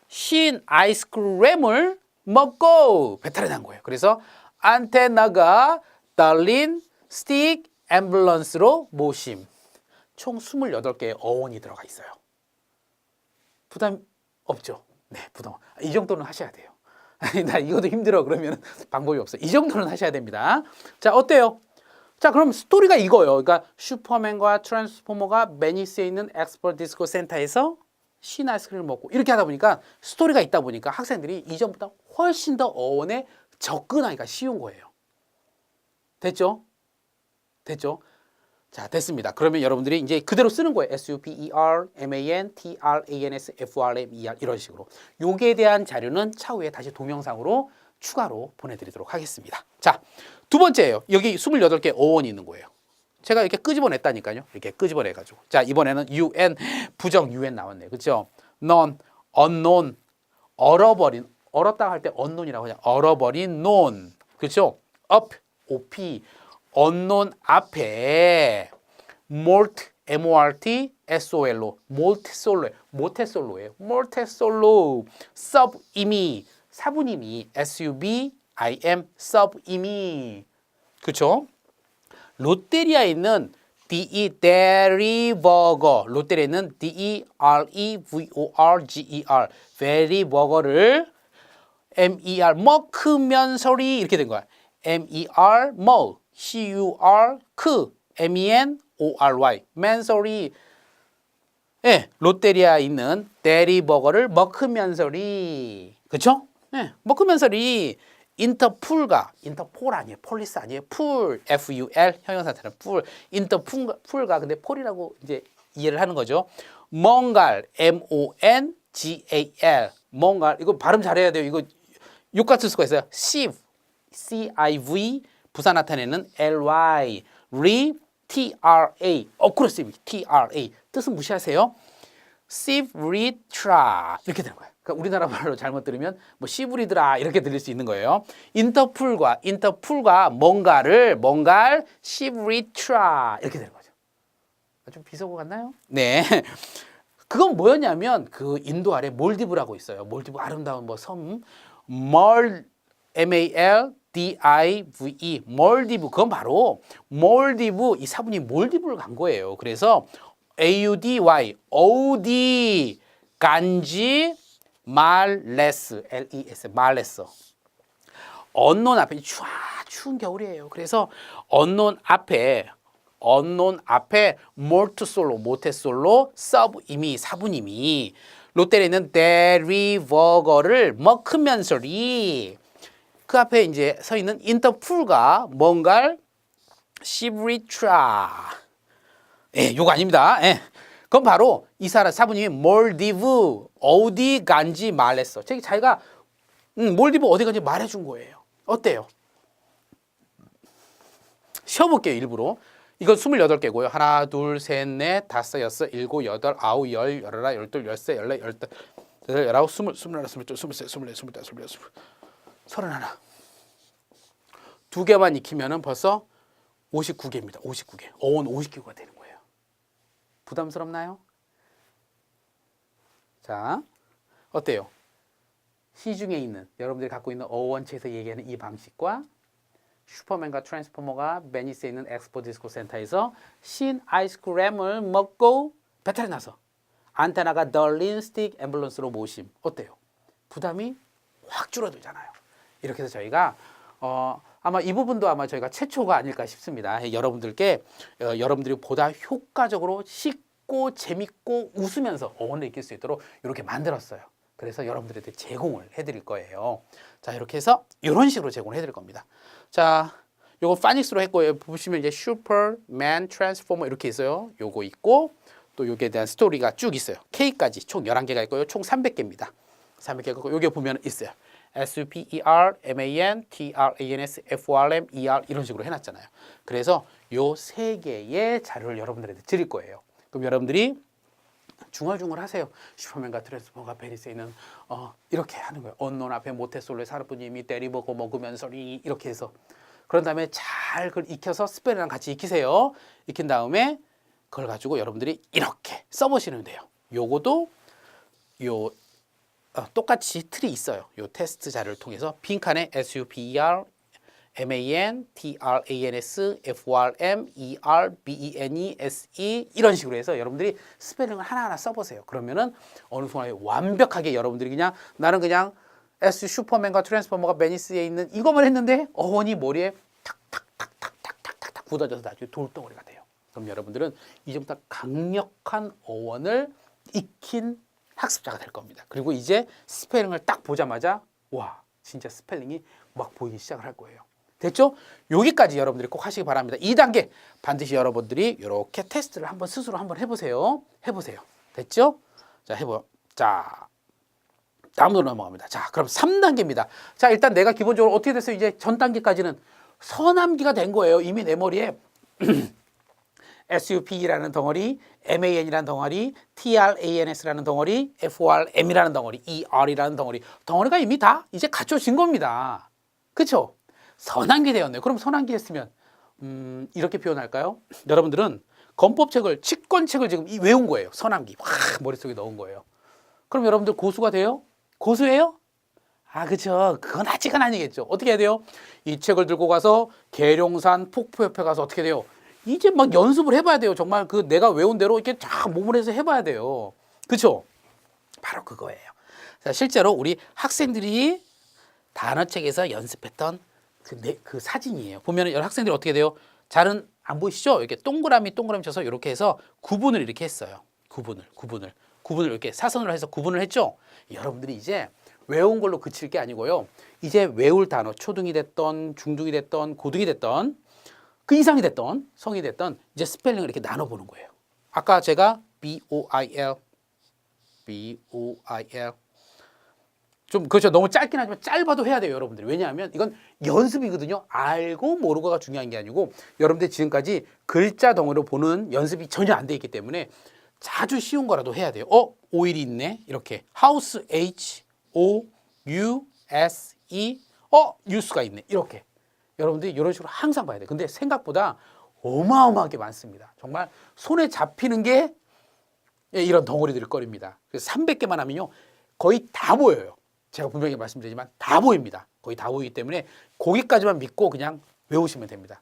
A: 신 아이스크림을 먹고 배탈이 난 거예요. 그래서 안테나가 달린 스틱 앰뷸런스로 모심. 총 28개의 어원이 들어가 있어요. 부담 없죠? 네, 부담. 이 정도는 하셔야 돼요. 나 이것도 힘들어 그러면 방법이 없어요. 이 정도는 하셔야 됩니다. 자, 어때요? 자, 그럼 스토리가 이거예요. 그러니까 슈퍼맨과 트랜스포머가 베니스에 있는 엑스퍼 디스코 센터에서 신 아이스크림을 먹고 이렇게 하다 보니까 스토리가 있다 보니까 학생들이 이전보다 훨씬 더 어원에 접근하기가 쉬운 거예요. 됐죠? 자, 됐습니다. 그러면 여러분들이 이제 그대로 쓰는 거예요. supermantransformer 이런 식으로. 요기에 대한 자료는 차후에 다시 동영상으로 추가로 보내드리도록 하겠습니다. 자, 두 번째예요. 여기 28개 어원이 있는 거예요. 제가 이렇게 끄집어냈다니까요. 이렇게 끄집어내가지고. 자, 이번에는 UN, 부정 UN 나왔네요. 그렇죠? non, unknown, 얼어버린, 얼었다 할 때 unknown이라고 하죠. 얼어버린 known. 그렇죠? up, op, unknown 앞에 molt, mort, sol로, moltesol로, 모태솔로예요. moltesol로, subimi, 사부님이, sub, im, subimi. 그렇죠? 롯데리아에 있는 데리버거, 롯데리아에 있는 DEREVORGER, 베리버거를 MER, 먹으면서리 이렇게 된 거야. MER, 먹, CUR, 크, MENORY, 맨소리. 예, 롯데리아에 있는 데리버거를 먹으면서리. 그쵸? 예, 먹으면서리. 인터풀가, 인터폴 아니에요. 폴리스 아니에요. 풀, FUL, 형용사처럼 풀. 인터풀가, 근데 폴이라고 이제 이해를 하는 거죠. 몽갈, MONGAL, 몽갈. 이거 발음 잘해야 돼요. 이거 욕 같을 수가 있어요. CIV, CIV, 부사 나타내는 LY, 리, TRA, 어쿠러시브, TRA. 뜻은 무시하세요. 시브리트라 이렇게 되는 거예요. 그러니까 우리나라 말로 잘못 들으면 뭐 시브리드라 이렇게 들릴 수 있는 거예요. 인터풀과 뭔가를 시브리트라 이렇게 되는 거죠. 좀 비속어 같나요? 네. 그건 뭐였냐면 그 인도 아래 몰디브라고 있어요. 몰디브 아름다운 뭐 섬, MALDIVE, 몰디브. 그건 바로 몰디브, 이 사분이 몰디브를 간 거예요. 그래서 AUDY, OD, 간지, 말레스, LES, 말레스. 언론 앞에 추운 겨울이에요. 그래서 언론 앞에 몰트솔로, 모태솔로, 서브 이미 사부님이 롯데리아에 있는 데리버거를 먹으면서리 그 앞에 이제 서 있는 인터풀과 뭔가를 시브리트라. 예, 요거 아닙니다. 예. 그건 바로 이 사람 사부님이 몰디브 어디 간지 말했어. 자기가 몰디브 어디 간지 말해준 거예요. 어때요? 쉬어볼게요, 일부러. 이건 28개고요. 하나, 둘, 셋, 넷, 다섯, 여섯, 일곱, 여덟, 아홉, 열, 열하나, 열둘, 열세, 열네, 열다, 열아홉, 스물하나, 스물둘, 스물셋, 스물넷, 스물다섯, 스물여섯, 서른하나. 두 개만 익히면은 벌써 59개입니다. 59개. 어원 50개가 되는 거예요. 부담스럽나요? 자, 어때요? 시중에 있는 여러분들이 갖고 있는 어원체에서 얘기하는 이 방식과 슈퍼맨과 트랜스포머가 베니스에 있는 엑스포 디스코 센터에서 신 아이스크림을 먹고 배탈이 나서 안테나가 덜린 스틱 앰뷸런스로 모심. 어때요? 부담이 확 줄어들잖아요. 이렇게 해서 저희가 아마 이 부분도 아마 저희가 최초가 아닐까 싶습니다. 여러분들이 보다 효과적으로 쉽고 재밌고 웃으면서 어원을 익힐 수 있도록 이렇게 만들었어요. 그래서 여러분들한테 제공을 해드릴 거예요. 자, 이렇게 해서 이런 식으로 제공을 해드릴 겁니다. 자, 요거 파닉스로 했고요. 보시면 이제 슈퍼맨 트랜스포머 이렇게 있어요. 요거 있고 또 요게 대한 스토리가 쭉 있어요. K까지 총 11개가 있고요. 총 300개입니다. 300개가 있고 요게 보면 있어요. SUPERMANTRANSFORMER 이런 식으로 해놨잖아요. 그래서 요 3개의 자료를 여러분들한테 드릴 거예요. 그럼 여러분들이 중얼중얼 하세요. 슈퍼맨과 트랜스포머가 베니스에 있는 이렇게 하는 거예요. 언론 앞에 모태솔로의 사르프님이 데리버거 먹으면서리 이렇게 해서 그런 다음에 잘 그걸 익혀서 스펠이랑 같이 익히세요. 익힌 다음에 그걸 가지고 여러분들이 이렇게 써보시면 돼요. 요거도 요 똑같이 틀이 있어요. 요 테스트 자료를 통해서 빈칸에 SUPER MANTRANSFORMERBENESE 이런 식으로 해서 여러분들이 스펠링을 하나하나 써보세요. 그러면은 어느 순간에 완벽하게 여러분들이 나는 그냥 S 슈퍼맨과 트랜스포머가 베니스에 있는 이것만 했는데 어원이 머리에 탁탁탁탁탁탁탁 굳어져서 나중에 돌덩어리가 돼요. 그럼 여러분들은 이제부터 강력한 어원을 익힌 학습자가 될 겁니다. 그리고 이제 스펠링을 딱 보자마자 와 진짜 스펠링이 막 보이기 시작을 할 거예요. 됐죠? 여기까지 여러분들이 꼭 하시기 바랍니다. 2단계 반드시 여러분들이 이렇게 테스트를 한번 스스로 한번 해보세요. 해보세요. 됐죠? 자, 해봐요. 자, 다음으로 넘어갑니다. 자, 그럼 3단계입니다. 자, 일단 내가 기본적으로 어떻게 됐어요? 이제 전 단계까지는 서남기가 된 거예요. 이미 내 머리에 SUP라는 덩어리, MAN이라는 덩어리, TRANS라는 덩어리, FRM이라는 덩어리, ER이라는 덩어리. 덩어리가 이미 다 이제 갖춰진 겁니다. 그렇죠? 선한기 되었네요. 그럼 선한기 했으면 이렇게 표현할까요? 여러분들은 검법책을, 치권책을 지금 외운 거예요. 선한기. 확 머릿속에 넣은 거예요. 그럼 여러분들 고수가 돼요? 고수예요? 아, 그렇죠. 그건 아직은 아니겠죠. 어떻게 해야 돼요? 이 책을 들고 가서 계룡산 폭포 옆에 가서 어떻게 돼요? 이제 막 연습을 해봐야 돼요. 정말 그 내가 외운 대로 이렇게 쫙 몸을 해서 해봐야 돼요. 그렇죠? 바로 그거예요. 자, 실제로 우리 학생들이 단어책에서 연습했던 그 사진이에요. 보면은 여러 학생들이 어떻게 돼요? 잘은 안 보이시죠? 이렇게 동그라미 쳐서 이렇게 해서 구분을 이렇게 했어요. 구분을 이렇게 사선으로 해서 구분을 했죠. 여러분들이 이제 외운 걸로 그칠 게 아니고요. 이제 외울 단어, 초등이 됐던, 중등이 됐던, 고등이 됐던, 그 이상이 됐던, 성이 됐던 이제 스펠링을 이렇게 나눠보는 거예요. 아까 제가 BOIL 좀 그렇죠. 너무 짧긴 하지만 짧아도 해야 돼요, 여러분들. 왜냐하면 이건 연습이거든요. 알고 모르고가 중요한 게 아니고 여러분들 지금까지 글자 덩어리로 보는 연습이 전혀 안 돼 있기 때문에 자주 쉬운 거라도 해야 돼요. 오일이 있네. 이렇게 하우스 HOUSE 뉴스가 있네. 이렇게 여러분들이 이런 식으로 항상 봐야 돼요. 근데 생각보다 어마어마하게 많습니다. 정말 손에 잡히는 게 이런 덩어리들 거리입니다. 그래서 300개만 하면요 거의 다 보여요. 제가 분명히 말씀드리지만 다 보입니다. 거의 다 보이기 때문에 거기까지만 믿고 그냥 외우시면 됩니다.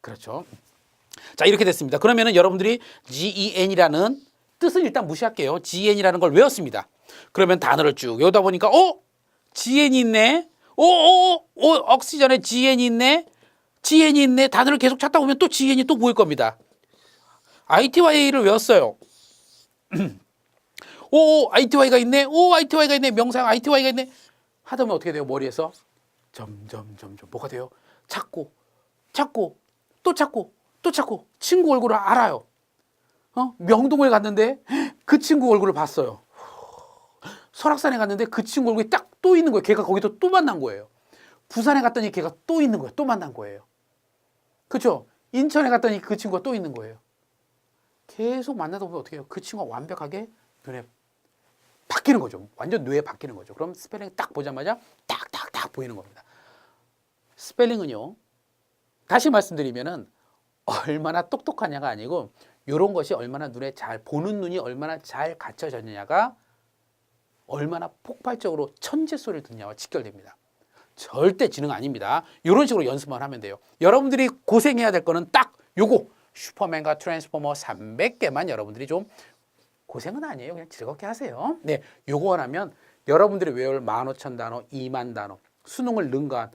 A: 그렇죠. 자, 이렇게 됐습니다. 그러면은 여러분들이 GEN이라는 뜻을 일단 무시할게요. GEN이라는 걸 외웠습니다. 그러면 단어를 쭉 외우다 보니까 GN이 있네. 억시전에 GN이 있네. GN이 있네. 단어를 계속 찾다 보면 또 GN이 또 보일 겁니다. ITY를 외웠어요. ITY가 있네. ITY가 있네. 명사형 ITY가 있네. 하다 보면 어떻게 돼요? 머리에서 점점 뭐가 돼요? 찾고 또 찾고 친구 얼굴을 알아요. 명동을 갔는데 그 친구 얼굴을 봤어요. 설악산에 갔는데 그 친구 얼굴이 딱 또 있는 거예요. 걔가 거기서 또 만난 거예요. 부산에 갔더니 걔가 또 있는 거예요. 또 만난 거예요. 그렇죠? 인천에 갔더니 그 친구가 또 있는 거예요. 계속 만나다 보면 어떻게 해요? 그 친구가 완벽하게 눈에 바뀌는 거죠. 완전 뇌에 바뀌는 거죠. 그럼 스펠링 딱 보자마자 딱 보이는 겁니다. 스펠링은요. 다시 말씀드리면은 얼마나 똑똑하냐가 아니고 이런 것이 얼마나 눈에 잘 보는 눈이 얼마나 잘 갖춰졌느냐가 얼마나 폭발적으로 천재 소리를 듣냐와 직결됩니다. 절대 지능 아닙니다. 이런 식으로 연습만 하면 돼요. 여러분들이 고생해야 될 거는 딱 요거 슈퍼맨과 트랜스포머 300개만 여러분들이 좀 고생은 아니에요. 그냥 즐겁게 하세요. 네, 요거만 하면 여러분들이 외울 15,000단어, 2만 단어, 수능을 능가한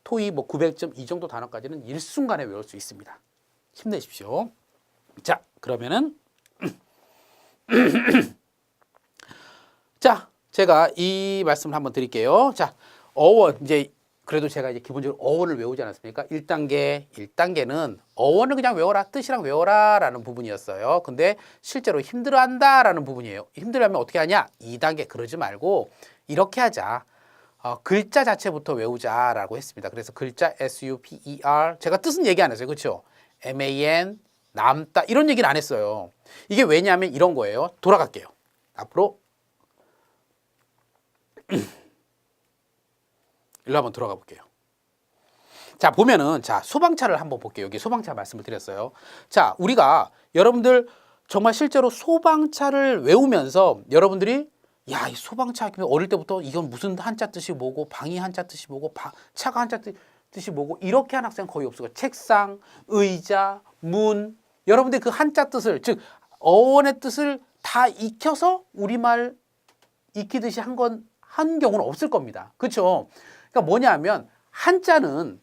A: 토익 900점 이 정도 단어까지는 일순간에 외울 수 있습니다. 힘내십시오. 자, 그러면은 자, 제가 이 말씀을 한번 드릴게요. 자, 어원 이제 그래도 제가 이제 기본적으로 어원을 외우지 않았습니까? 1단계는 어원을 그냥 외워라, 뜻이랑 외워라라는 부분이었어요. 근데 실제로 힘들어한다라는 부분이에요. 힘들어하면 어떻게 하냐? 2단계 그러지 말고 이렇게 하자. 글자 자체부터 외우자라고 했습니다. 그래서 글자 SUPER 제가 뜻은 얘기 안 했어요. 그렇죠? MAN 남다 이런 얘기는 안 했어요. 이게 왜냐하면 이런 거예요. 돌아갈게요. 앞으로 일로 한번 들어가 볼게요. 자, 보면은 자, 소방차를 한번 볼게요. 여기 소방차 말씀을 드렸어요. 자, 우리가 여러분들 정말 실제로 소방차를 외우면서 여러분들이 야, 이 소방차 어릴 때부터 이건 무슨 한자 뜻이 뭐고 방이 한자 뜻이 뭐고 차가 한자 뜻이 뭐고 이렇게 한 학생 거의 없어요. 책상, 의자, 문 여러분들이 그 한자 뜻을 즉 어원의 뜻을 다 익혀서 우리말 익히듯이 한 경우는 없을 겁니다. 그렇죠? 그러니까 뭐냐 하면 한자는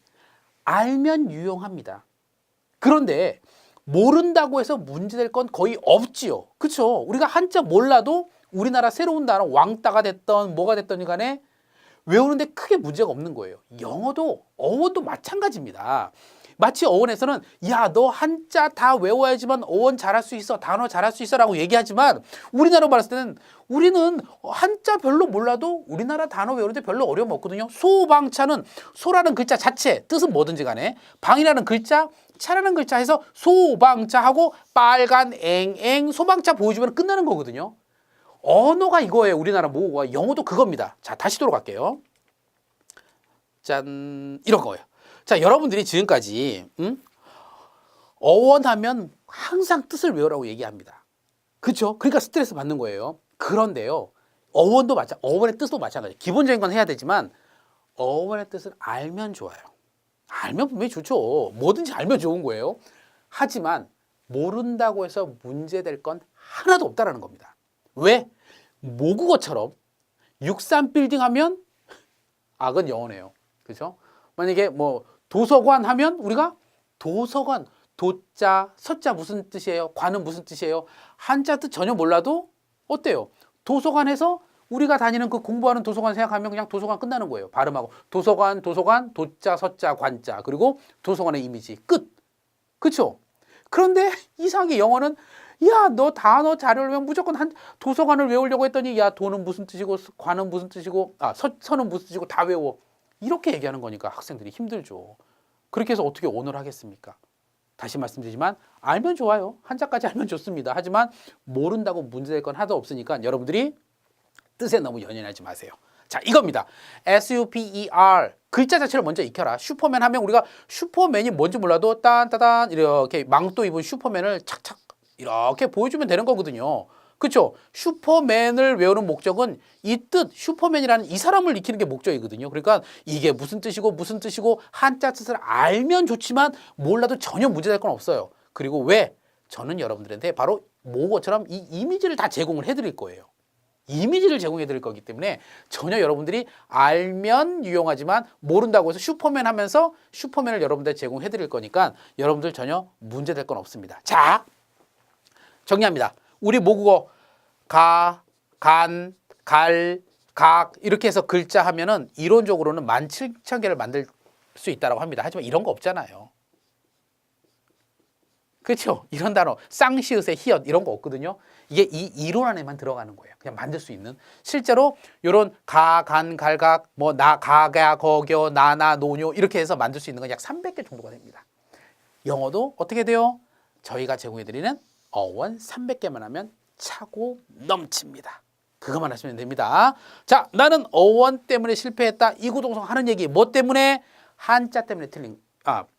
A: 알면 유용합니다. 그런데 모른다고 해서 문제될 건 거의 없지요. 그렇죠? 우리가 한자 몰라도 우리나라 새로운 단어 왕따가 됐던 뭐가 됐던 간에 외우는데 크게 문제가 없는 거예요. 영어도 어원도 마찬가지입니다. 마치 어원에서는 야, 너 한자 다 외워야지만 어원 잘할 수 있어, 단어 잘할 수 있어 라고 얘기하지만 우리나라로 말했을 때는 우리는 한자 별로 몰라도 우리나라 단어 외우는데 별로 어려움 없거든요. 소방차는 소라는 글자 자체, 뜻은 뭐든지 간에 방이라는 글자, 차라는 글자 해서 소방차하고 빨간 앵앵 소방차 보여주면 끝나는 거거든요. 언어가 이거예요. 우리나라 모국어가. 영어도 그겁니다. 자, 다시 돌아갈게요. 짠, 이런 거예요. 자, 여러분들이 지금까지 어원하면 항상 뜻을 외우라고 얘기합니다. 그렇죠? 그러니까 스트레스 받는 거예요. 그런데요, 어원의 뜻도 마찬가지. 기본적인 건 해야 되지만 어원의 뜻을 알면 좋아요. 알면 분명히 좋죠. 뭐든지 알면 좋은 거예요. 하지만 모른다고 해서 문제될 건 하나도 없다라는 겁니다. 왜? 모국어처럼 63빌딩 하면 악은 영어네요. 그렇죠? 만약에 뭐 도서관 하면 우리가 도서관, 도자, 서자 무슨 뜻이에요? 관은 무슨 뜻이에요? 한자 뜻 전혀 몰라도 어때요? 도서관에서 우리가 다니는 그 공부하는 도서관 생각하면 그냥 도서관 끝나는 거예요. 발음하고 도서관, 도자, 서자, 관자, 그리고 도서관의 이미지 끝. 그렇죠? 그런데 이상하게 영어는 야, 너 단어 자료를 외우면 무조건 도서관을 외우려고 했더니 야, 도는 무슨 뜻이고 관은 무슨 뜻이고 서는 무슨 뜻이고 다 외워. 이렇게 얘기하는 거니까 학생들이 힘들죠. 그렇게 해서 어떻게 언어를 하겠습니까? 다시 말씀드리지만 알면 좋아요. 한자까지 알면 좋습니다. 하지만 모른다고 문제될 건 하나도 없으니까 여러분들이 뜻에 너무 연연하지 마세요. 자, 이겁니다. SUPER 글자 자체를 먼저 익혀라. 슈퍼맨 하면 우리가 슈퍼맨이 뭔지 몰라도 딴따단 이렇게 망토 입은 슈퍼맨을 착착 이렇게 보여주면 되는 거거든요. 그렇죠? 슈퍼맨을 외우는 목적은 이 뜻, 슈퍼맨이라는 이 사람을 익히는 게 목적이거든요. 그러니까 이게 무슨 뜻이고 한자 뜻을 알면 좋지만 몰라도 전혀 문제될 건 없어요. 그리고 왜? 저는 여러분들한테 바로 모국어처럼 이 이미지를 다 제공을 해드릴 거예요. 이미지를 제공해 드릴 거기 때문에 전혀 여러분들이 알면 유용하지만 모른다고 해서 슈퍼맨 하면서 슈퍼맨을 여러분들 제공해 드릴 거니까 여러분들 전혀 문제될 건 없습니다. 자, 정리합니다. 우리 모국어 가, 간, 갈, 각 이렇게 해서 글자 하면은 이론적으로는 17,000개를 만들 수 있다고 합니다. 하지만 이런 거 없잖아요. 그렇죠? 이런 단어 쌍시읒에 히읗 이런 거 없거든요. 이게 이 이론 안에만 들어가는 거예요. 그냥 만들 수 있는. 실제로 이런 가, 간, 갈각, 뭐 나, 가가, 거겨, 나나, 노뇨 이렇게 해서 만들 수 있는 건 약 300개 정도가 됩니다. 영어도 어떻게 돼요? 저희가 제공해드리는 어원 300개만 하면 차고 넘칩니다. 그것만 하시면 됩니다. 자, 나는 어원 때문에 실패했다. 이구동성 하는 얘기 뭐 때문에? 한자 때문에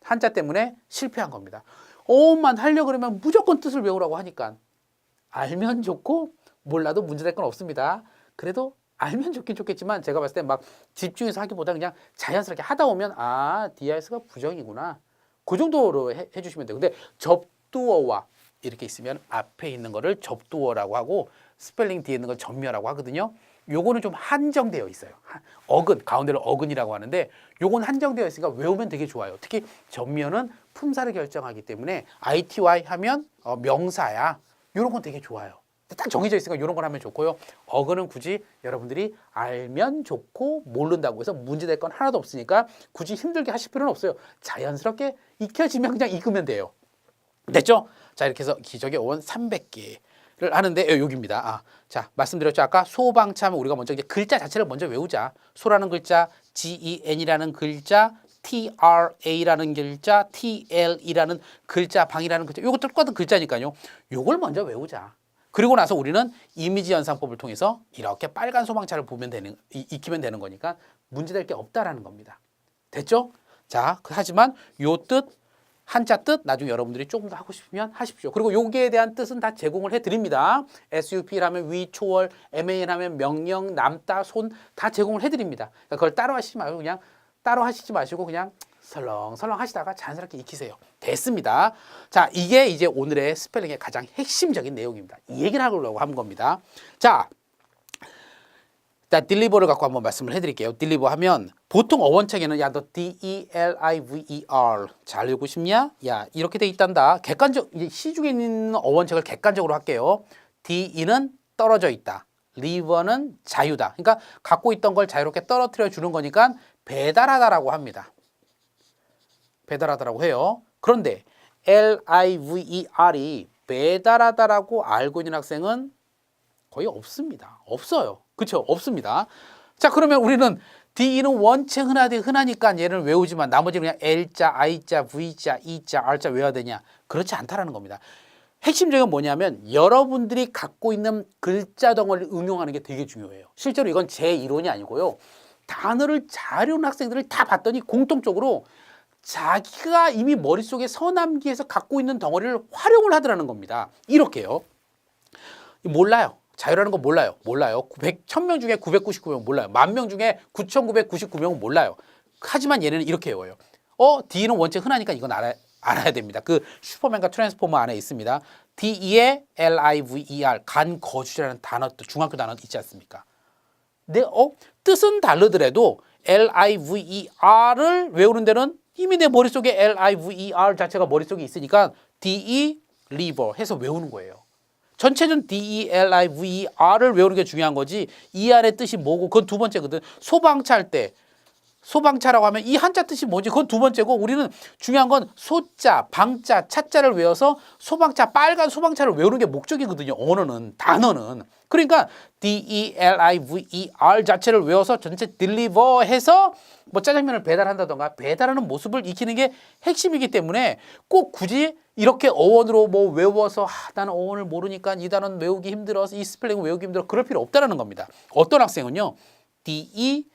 A: 한자 때문에 실패한 겁니다. 어원만 하려고 그러면 무조건 뜻을 외우라고 하니까 알면 좋고 몰라도 문제될 건 없습니다. 그래도 알면 좋긴 좋겠지만 제가 봤을 때 막 집중해서 하기보다 그냥 자연스럽게 하다 보면 DIS가 부정이구나. 그 정도로 해주시면 돼요. 근데 접두어와 이렇게 있으면 앞에 있는 거를 접두어라고 하고 스펠링 뒤에 있는 걸 전미어라고 하거든요. 요거는 좀 한정되어 있어요. 어근, 가운데를 어근이라고 하는데 요건 한정되어 있으니까 외우면 되게 좋아요. 특히 전미어는 품사를 결정하기 때문에 ITY 하면 명사야. 요런 건 되게 좋아요. 딱 정해져 있으니까 요런 걸 하면 좋고요. 어근은 굳이 여러분들이 알면 좋고 모른다고 해서 문제될 건 하나도 없으니까 굳이 힘들게 하실 필요는 없어요. 자연스럽게 익혀지면 그냥 읽으면 돼요. 됐죠? 자, 이렇게 해서 기적의 어원 300개를 하는데 여기입니다. 자, 말씀드렸죠. 아까 소방차면 우리가 먼저 이제 글자 자체를 먼저 외우자. 소라는 글자, GEN이라는 글자, TRA라는 글자, TL이라는 글자, 방이라는 글자. 요거 똑같은 글자니까요. 요걸 먼저 외우자. 그리고 나서 우리는 이미지 연상법을 통해서 이렇게 빨간 소방차를 보면 익히면 되는 거니까 문제될 게 없다라는 겁니다. 됐죠? 자, 하지만 요 뜻 한자 뜻 나중에 여러분들이 조금 더 하고 싶으면 하십시오. 그리고 여기에 대한 뜻은 다 제공을 해드립니다. SUP라면 위, 초월, MAN 하면 명령, 남다, 손 다 제공을 해드립니다. 그러니까 그걸 따로 하시지 마시고 그냥 설렁설렁 하시다가 자연스럽게 익히세요. 됐습니다. 자, 이게 이제 오늘의 스펠링의 가장 핵심적인 내용입니다. 이 얘기를 하려고 한 겁니다. 자, 일단 딜리버를 갖고 한번 말씀을 해드릴게요. 딜리버 하면 보통 어원책에는 야, 너 DELIVER 잘 읽고 싶냐? 야, 이렇게 돼 있단다. 객관적 시중에 있는 어원책을 객관적으로 할게요. DE는 떨어져 있다. 리버는 자유다. 그러니까 갖고 있던 걸 자유롭게 떨어뜨려 주는 거니까 배달하다라고 합니다. 배달하다라고 해요. 그런데 liver이 배달하다라고 알고 있는 학생은 거의 없습니다. 없어요. 그렇죠? 없습니다. 자, 그러면 우리는 DE는 원체 흔하니까 얘를 외우지만 나머지 그냥 L자, I자, V자, E자, R자 외워야 되냐? 그렇지 않다라는 겁니다. 핵심적인 건 뭐냐면 여러분들이 갖고 있는 글자 덩어리를 응용하는 게 되게 중요해요. 실제로 이건 제 이론이 아니고요. 단어를 잘 외우는 학생들을 다 봤더니 공통적으로 자기가 이미 머릿속에 서남기에서 갖고 있는 덩어리를 활용을 하더라는 겁니다. 이렇게요. 몰라요. 자유라는 거 몰라요. 1000명 중에 999명 몰라요. 10,000명 중에 9,999명은 몰라요. 하지만 얘네는 이렇게 외워요. D는 원체 흔하니까 이건 알아야 됩니다. 그 슈퍼맨과 트랜스포머 안에 있습니다. DE에 LIVER, 간거주자라는 단어, 중학교 단어 있지 않습니까? 근데 뜻은 다르더라도 LIVER을 외우는 데는 이미 내 머릿속에 LIVER 자체가 머릿속에 있으니까 DE, liver 해서 외우는 거예요. 전체는 DELIVER을 외우는 게 중요한 거지 이 안의 뜻이 뭐고 그건 두 번째거든. 소방차 할 때 소방차라고 하면 이 한자 뜻이 뭐지 그건 두 번째고 우리는 중요한 건 소자, 방자, 차자를 외워서 소방차, 빨간 소방차를 외우는 게 목적이거든요. 언어는, 단어는. 그러니까 DELIVER 자체를 외워서 전체 deliver 해서 뭐 짜장면을 배달한다던가 배달하는 모습을 익히는 게 핵심이기 때문에 꼭 굳이 이렇게 어원으로 뭐 외워서 나는 어원을 모르니까 이 단어는 외우기 힘들어서 이 스펠링은 외우기 힘들어 그럴 필요 없다는 겁니다. 어떤 학생은요. DELIVER,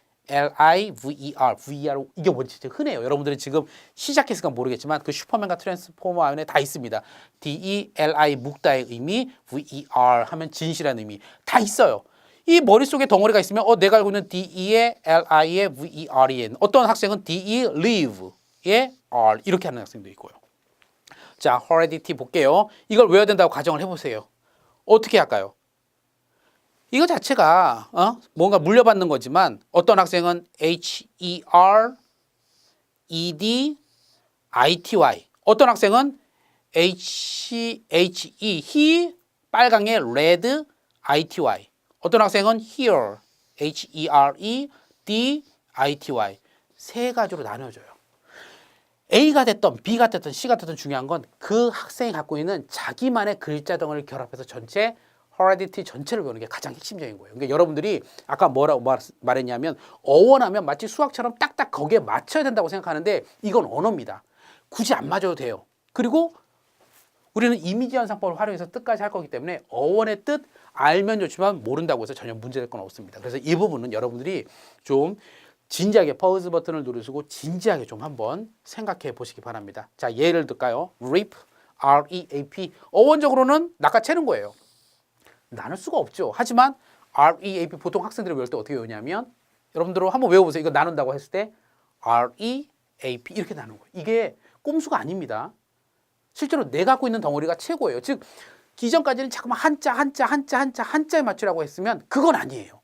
A: VER 이게 뭔지 흔해요. 여러분들이 지금 시작했으니까 모르겠지만 그 슈퍼맨과 트랜스포머 안에 다 있습니다. DELI 묵다의 의미, VER 하면 진실한 의미 다 있어요. 이 머릿속에 덩어리가 있으면 내가 알고 있는 DE에 LI에 VER에 어떤 학생은 DE live에 R 이렇게 하는 학생도 있고요. 자, heredity 볼게요. 이걸 외워야 된다고 가정을 해보세요. 어떻게 할까요? 이거 자체가 뭔가 물려받는 거지만 어떤 학생은 HER, ED, ITY 어떤 학생은 HE, he, 빨강의 red, ITY 어떤 학생은 here, HERE, D, ITY 세 가지로 나눠져요. A가 됐던 B가 됐던 C가 됐던 중요한 건 그 학생이 갖고 있는 자기만의 글자 덩어리를 결합해서 전체 heredity 전체를 외우는 게 가장 핵심적인 거예요. 그러니까 여러분들이 아까 뭐라고 말했냐면 어원하면 마치 수학처럼 딱딱 거기에 맞춰야 된다고 생각하는데 이건 언어입니다. 굳이 안 맞아도 돼요. 그리고 우리는 이미지 현상법을 활용해서 뜻까지 할 거기 때문에 어원의 뜻 알면 좋지만 모른다고 해서 전혀 문제될 건 없습니다. 그래서 이 부분은 여러분들이 좀 진지하게 퍼즈 버튼을 누르시고 진지하게 좀 한번 생각해 보시기 바랍니다. 자, 예를 들까요? REAP, REAP 어원적으로는 낚아채는 거예요. 나눌 수가 없죠. 하지만 REAP 보통 학생들이 외울 때 어떻게 외우냐면 여러분들 한번 외워보세요. 이거 나눈다고 했을 때 REAP 이렇게 나누는 거예요. 이게 꼼수가 아닙니다. 실제로 내가 갖고 있는 덩어리가 최고예요. 즉 기존까지는 자꾸만 한자에 맞추라고 했으면 그건 아니에요.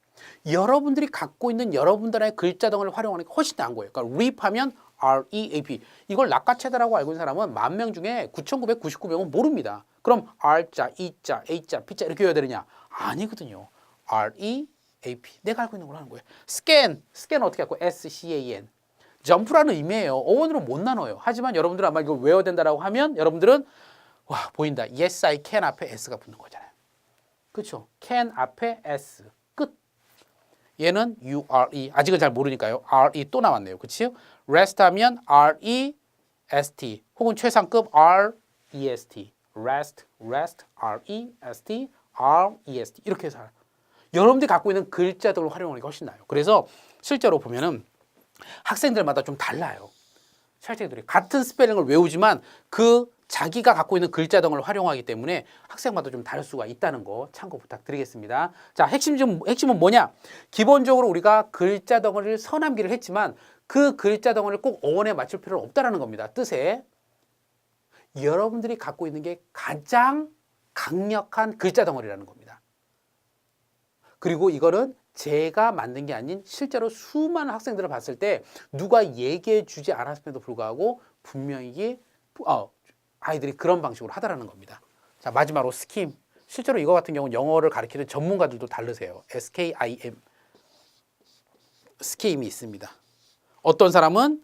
A: 여러분들이 갖고 있는 여러분들의 글자 덩어리를 활용하는 게 훨씬 나은 거예요. 그러니까 REAP하면 REAP 이걸 낚아채다라고 알고 있는 사람은 10,000명 중에 9,999명은 모릅니다. 그럼 R자, E자, A자, P자 이렇게 외워야 되느냐? 아니거든요. REAP 내가 알고 있는 걸로 하는 거예요. 스캔 어떻게 할까요? SCAN 점프라는 의미예요. 어원으로 못 나눠요. 하지만 여러분들은 아마 이걸 외워야 된다라고 하면 여러분들은 와 보인다. Yes, I can 앞에 S가 붙는 거잖아요. 그렇죠? can 앞에 S 끝. 얘는 URE 아직은 잘 모르니까요. RE 또 나왔네요. 그렇죠? REST 하면 REST 혹은 최상급 REST REST, REST, REST 이렇게 해서 여러분들이 갖고 있는 글자들을 활용하는 게 훨씬 나아요. 그래서 실제로 보면은 학생들마다 좀 달라요. 실제들이 같은 스펠링을 외우지만 그 자기가 갖고 있는 글자 덩어리를 활용하기 때문에 학생마다 좀 다를 수가 있다는 거 참고 부탁드리겠습니다. 자, 핵심은 뭐냐? 기본적으로 우리가 글자 덩어리를 서남기를 했지만 그 글자 덩어리를 꼭 어원에 맞출 필요는 없다는 겁니다. 뜻에 여러분들이 갖고 있는 게 가장 강력한 글자 덩어리라는 겁니다. 그리고 이거는 제가 만든 게 아닌 실제로 수많은 학생들을 봤을 때 누가 얘기해 주지 않았음에도 불구하고 분명히 아이들이 그런 방식으로 하더라는 겁니다. 자, 마지막으로 스킴 실제로 이거 같은 경우는 영어를 가리키는 전문가들도 다르세요. SKIM, 스케임이 있습니다. 어떤 사람은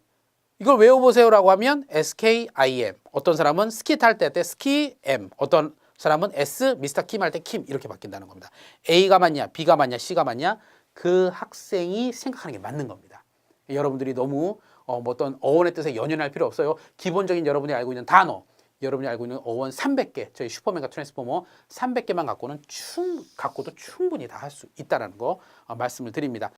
A: 이걸 외워보세요라고 하면 SKIM, 어떤 사람은 스키 탈 때 스키M, 어떤 사람은 S, 미스터 킴 할 때 킴 이렇게 바뀐다는 겁니다. A가 맞냐, B가 맞냐, C가 맞냐 그 학생이 생각하는 게 맞는 겁니다. 여러분들이 너무 뭐 어떤 어원의 뜻에 연연할 필요 없어요. 기본적인 여러분이 알고 있는 단어, 여러분이 알고 있는 어원 300개, 저희 슈퍼맨과 트랜스포머 300개만 갖고도 충분히 다 할 수 있다는 거 말씀을 드립니다.